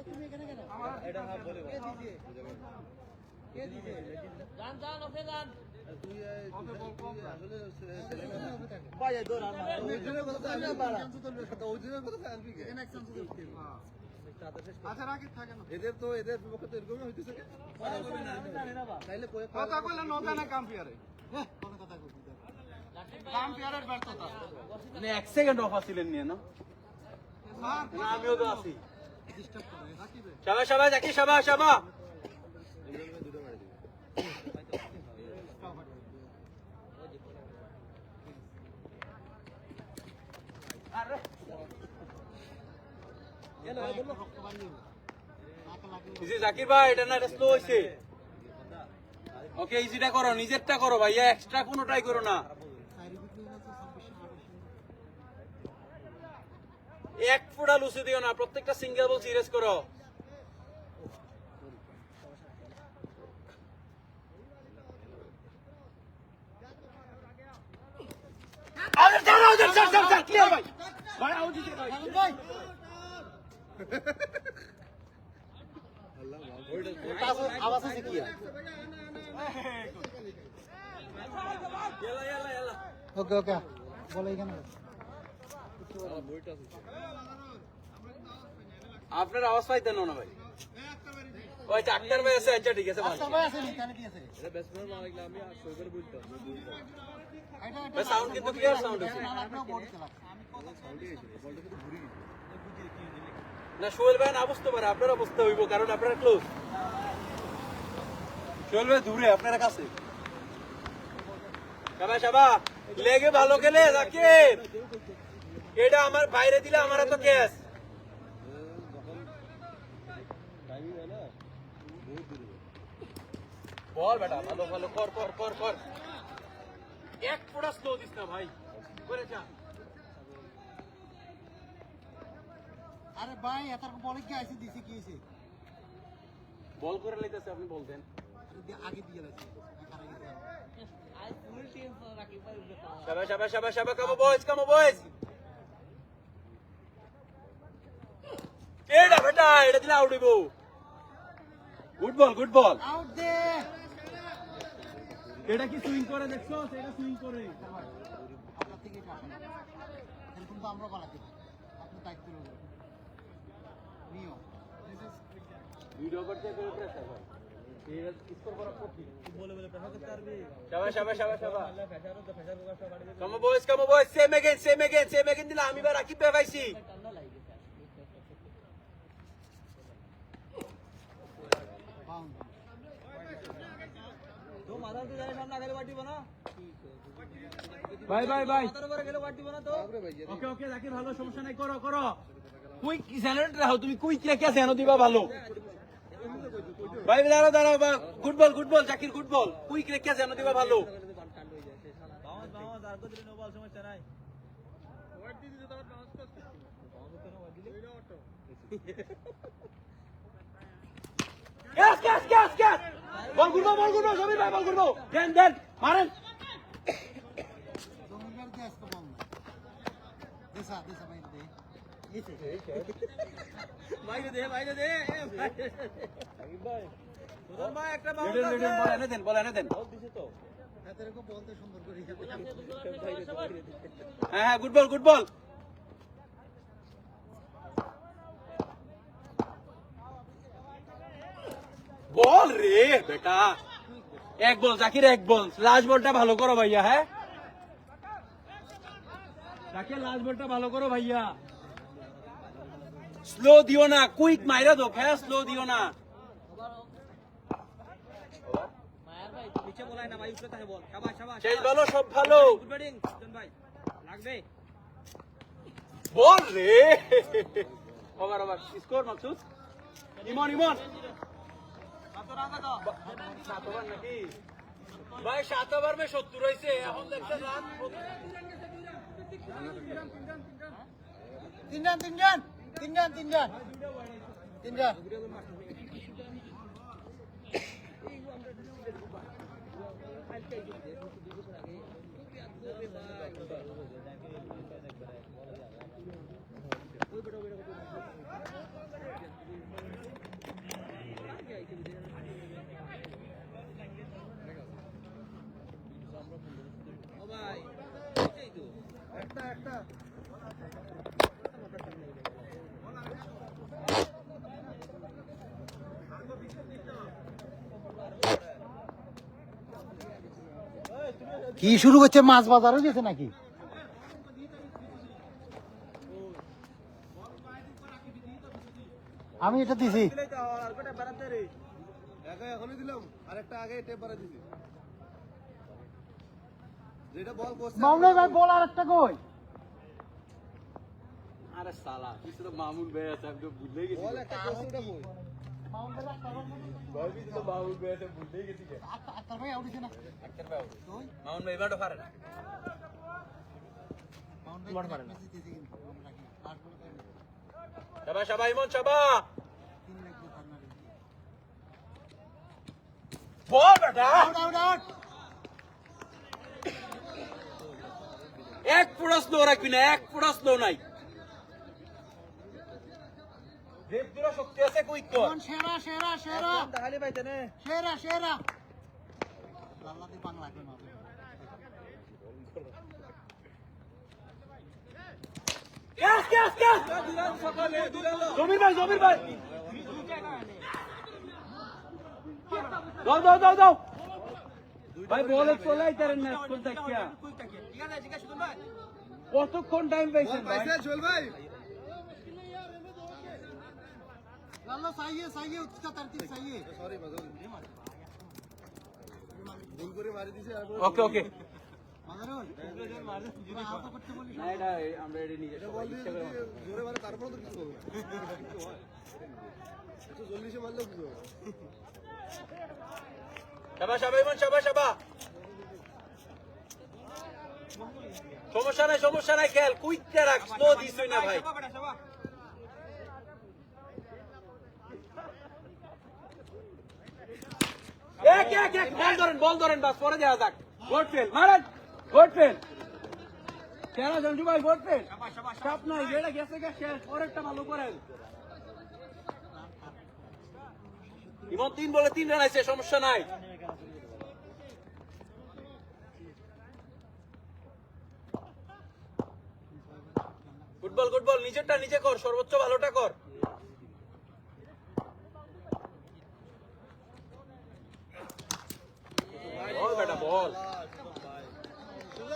তুমি এখানে কেন যান ওকে যান আচ্ছা রাখি থাকে না এদের বিপক্ষে তো এরকমই হইতেছে তাইলে কথা কইলে নৌকা না কাম্পিয়ারে কাম্পিয়ারের ব্যর্থতা মানে 1 সেকেন্ড অফ আছিলেন নিয়ে না আমিও তো আছি শাবাশ জাকির শাবাশ জাকির ভাই এটা না স্লো হয়েছে ওকে ইজিটা করো নিজেরটা করো ভাইয়া এক্সট্রা কোনোটাই করো না এক ফুটা লুচি দিও না প্রত্যেকটা সিঙ্গেল বল সিরিয়াস করো আওয়াজ আছে কি ওকে বলো এখানে আপনার আওয়াজ পাইতেন না ভাই ওই ডাক্তার ভাই আছে আচ্ছা ঠিক আছে ভাই সাউন্ড কিন্তু ক্লিয়ার সাউন্ড আছে না সোহেল ভাই না বুঝতে পারে আপনারা বুঝতে হইব কারণ আপনারা ক্লোজ সোহেল ভাই দূরে আপনারা কাছে শাবাশ লেগে ভালো খেলে জাকির এটা আমার বাইরে দিলে আমার তো কেস বল বেটা ভালো কর এক ফোঁটা স্লো দিস না ভাই করে যা আরে ভাই এত বলে কি আইছে দিছে কি হইছে বল করে লইতেছে আপনি বলতেন আগে দিয়ে লাগছে আই ফুল টিম রাকিব ভাই শাবাশ কাম বয়েজ এটা বেটা এটা দিলে আউট হইব গুড বল আউট দে এটা কি সুইং করে দেখছো এটা সুইং করে আপনার থেকে এটা আসে এরকম তো আমরা বলা দিই আপনি দায়িত্ব নেবেন নিও ভিডিও করতে করে প্রেসার ভাই এটা স্কোর করা কঠিন বলে প্রেসার করতে পারবি শাবাশ কাম বয়েজ সেম এগেইন দিলা আমি বা রাকিব ভাই পাইছি ভাই ওকে জাকির ভালো সমস্যা নাই করো কুইক জেনারেট রাখো তুমি কুইক রেখে জেনো দিবা ভালো ভাই দাঁড়াও good ball Zakir good ball quick রেখে জেনো দিবা ভালো ক্যাচ বল করবো সমীর ভাই বল করবো দেন মারেন জমিদার দিয়ে আসতে বল না দেশা বাইরে দে বাইরে দে ভাই একটা বল এনে দেন এতটুকু বলতে সুন্দর করে হ্যাঁ গুড বল বল রে বেটা, এক বল জাকির, এক বল। লাস্ট বলটা ভালো করো ভাইয়া। হ্যাঁ জাকির, লাস্ট বলটা ভালো করো ভাইয়া। স্লো দিও না, কুইক মাইরা দো। হ্যাঁ স্লো দিও না। মায়ার ভাই নিচে বলায় না ভাই, উপরে থাকে বল। শাবাশ শাবাশ। শেষ বলো, সব ভালো। গুড ব্যাটিং সুজন ভাই, লাগবে। বল রে। Over over score Maksud. Emon Emon. 7 over নাকি ভাই? 7 ওভার মে 70 হইছে। এখন দেখতে রান তিনজন ও ভাই এই তো একটা কি শুরু করছে? মাছ বাজারও গেছে নাকি? আমি এটা দিছি। এখনই দিলাম, আরেকটা আগে টেপ বাড়া দিছি। যেটা বল করছে মামুন ভাই বল আর একটা কই? আরে সালা কিছু তো মামুন ভাই আছে, আমি তো ভুলে গেছি। বল একটা করছে, ওটা বল। ভাই কিছু তো মামুন ভাই আছে, ভুলে গেছি। আক্তার ভাই আউট দিছে না? মামুন ভাই এবারও পারে না। মামুন ভাই মেসেজ দিছে কিন্তু। শাবাশ শাবাশ ইমন, শাবা। বল বেটা। আউট এক পুরো স্লো রাখবি না, এক পুরো স্লো নাই। দেব দুরা শক্তি আছে, কুইক কর। সেরা সেরা সেরা তাহলে ভাই জানে সেরা সেরা লাল্লাদি বাংলা কই মাছ। Catch catch catch. জমির ভাই, জমির ভাই। দাও দাও দাও দাও ভাই, বলে চলাই তারেন না স্কুল থেকে। ঠিক আছে ঠিক আছে সুজন ভাই। কতক্ষণ টাইম পাইছেন ভাই? পাইছে সোহেল ভাই। লাল্লা সাইয়ে উচ্চতা তারতিব সাইয়ে। সরি ভুল করে মারি দিছে। ওকে ওকে। মাদারুল আউট করতে বলি। না এটা আমরা এটা নিয়ে বল দিয়ে যদি জোরে মারে তারপর তো কিছু হবে না। একটু জলদিসে মারলেও কিছু হবে না। শাবাশ শাবাশ ইমন, শাবাশ শাবাশ। সমস্যা নাই খেল, কুইকটা রাখ, স্লো দিছই না ভাই। শাবা বেটা শাবা। এক বল ধরেন বাস, পরে দেওয়া যাক। গোড ফেল মারেন, গোড ফেল। কেনা জন্টু ভাই, গোড ফেল। শাবাশ শাবাশ। চাপ নাই, যেটা গেছে গা শেষ, পরেরটা ভালো করেন। ইমন 3 বলে 3 রান আছে, সমস্যা নাই। ফুটবল নিজেরটা নিজে কর, সর্বোচ্চ ভালোটা কর। বল বেটা বল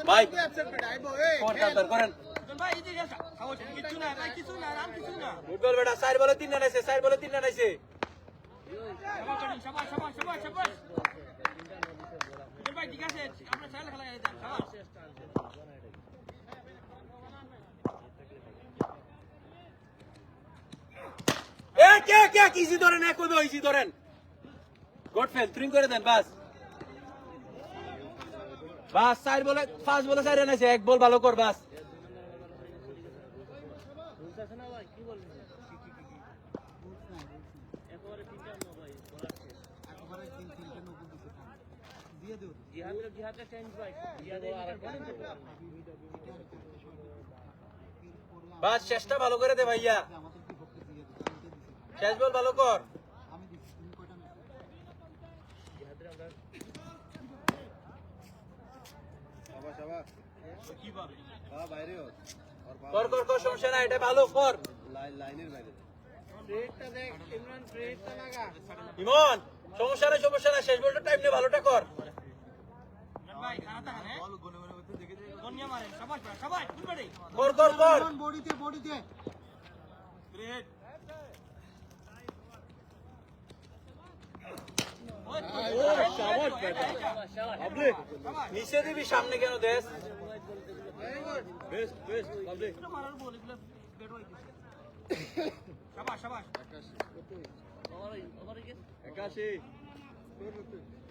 ভাই, করেন। সুজন ভাই এই যে খাওয়া কিছু না ভাই, কিছু না রান, কিছু না। ফুটবল বেটা 4 বলে 3 রান আছে, 4 বলে 3 রান আছে। শাবাশ শাবাশ শাবাশ শাবাশ। সুজন ভাই ঠিক আছে, আমরা খেলা খেলা যাই। শাবাশ। এক ইজি ধরেন, এক কইবে ইজি ধরেন। গড ফেল, থ্রিং করে দেন বাস। 4 বলে 5 বলে 4 রান আছে, এক বল ভালো কর বাস। একবারে 3-3 নব্বই দিছে। দিয়ে দিও। জিহাদের চেঞ্জ ভাই, জিহাদের বাস শেষটা ভালো করে দে ভাইয়া, আমাদের বিপক্ষে দিয়ে দিও। শেষ বল ভালো কর। আমি দিছি, তুমি কয়টা নেছো? শাবাশ শাবাশ। কি পাবে? বাবা বাইরে হোক। কর সমস্যা নাই, এটা ভালো কর। লাইনের বাইরে। ব্রেকটা দেখ ইমরান, ব্রেকটা লাগা। ইমন সমস্যা নাই শেষ বলটা টাইম নিয়ে ভালোটা কর ভাই খারাপ থাকে হ্যাঁ বন্যা মারে সবাই সবাই ফুল বাড়ি কর বডিতে বডিতে গ্রেট নিচে দিবি সামনে কেন দেশ মারার বল এগুলো বেড হইছে শাবাশ শাবাশ 81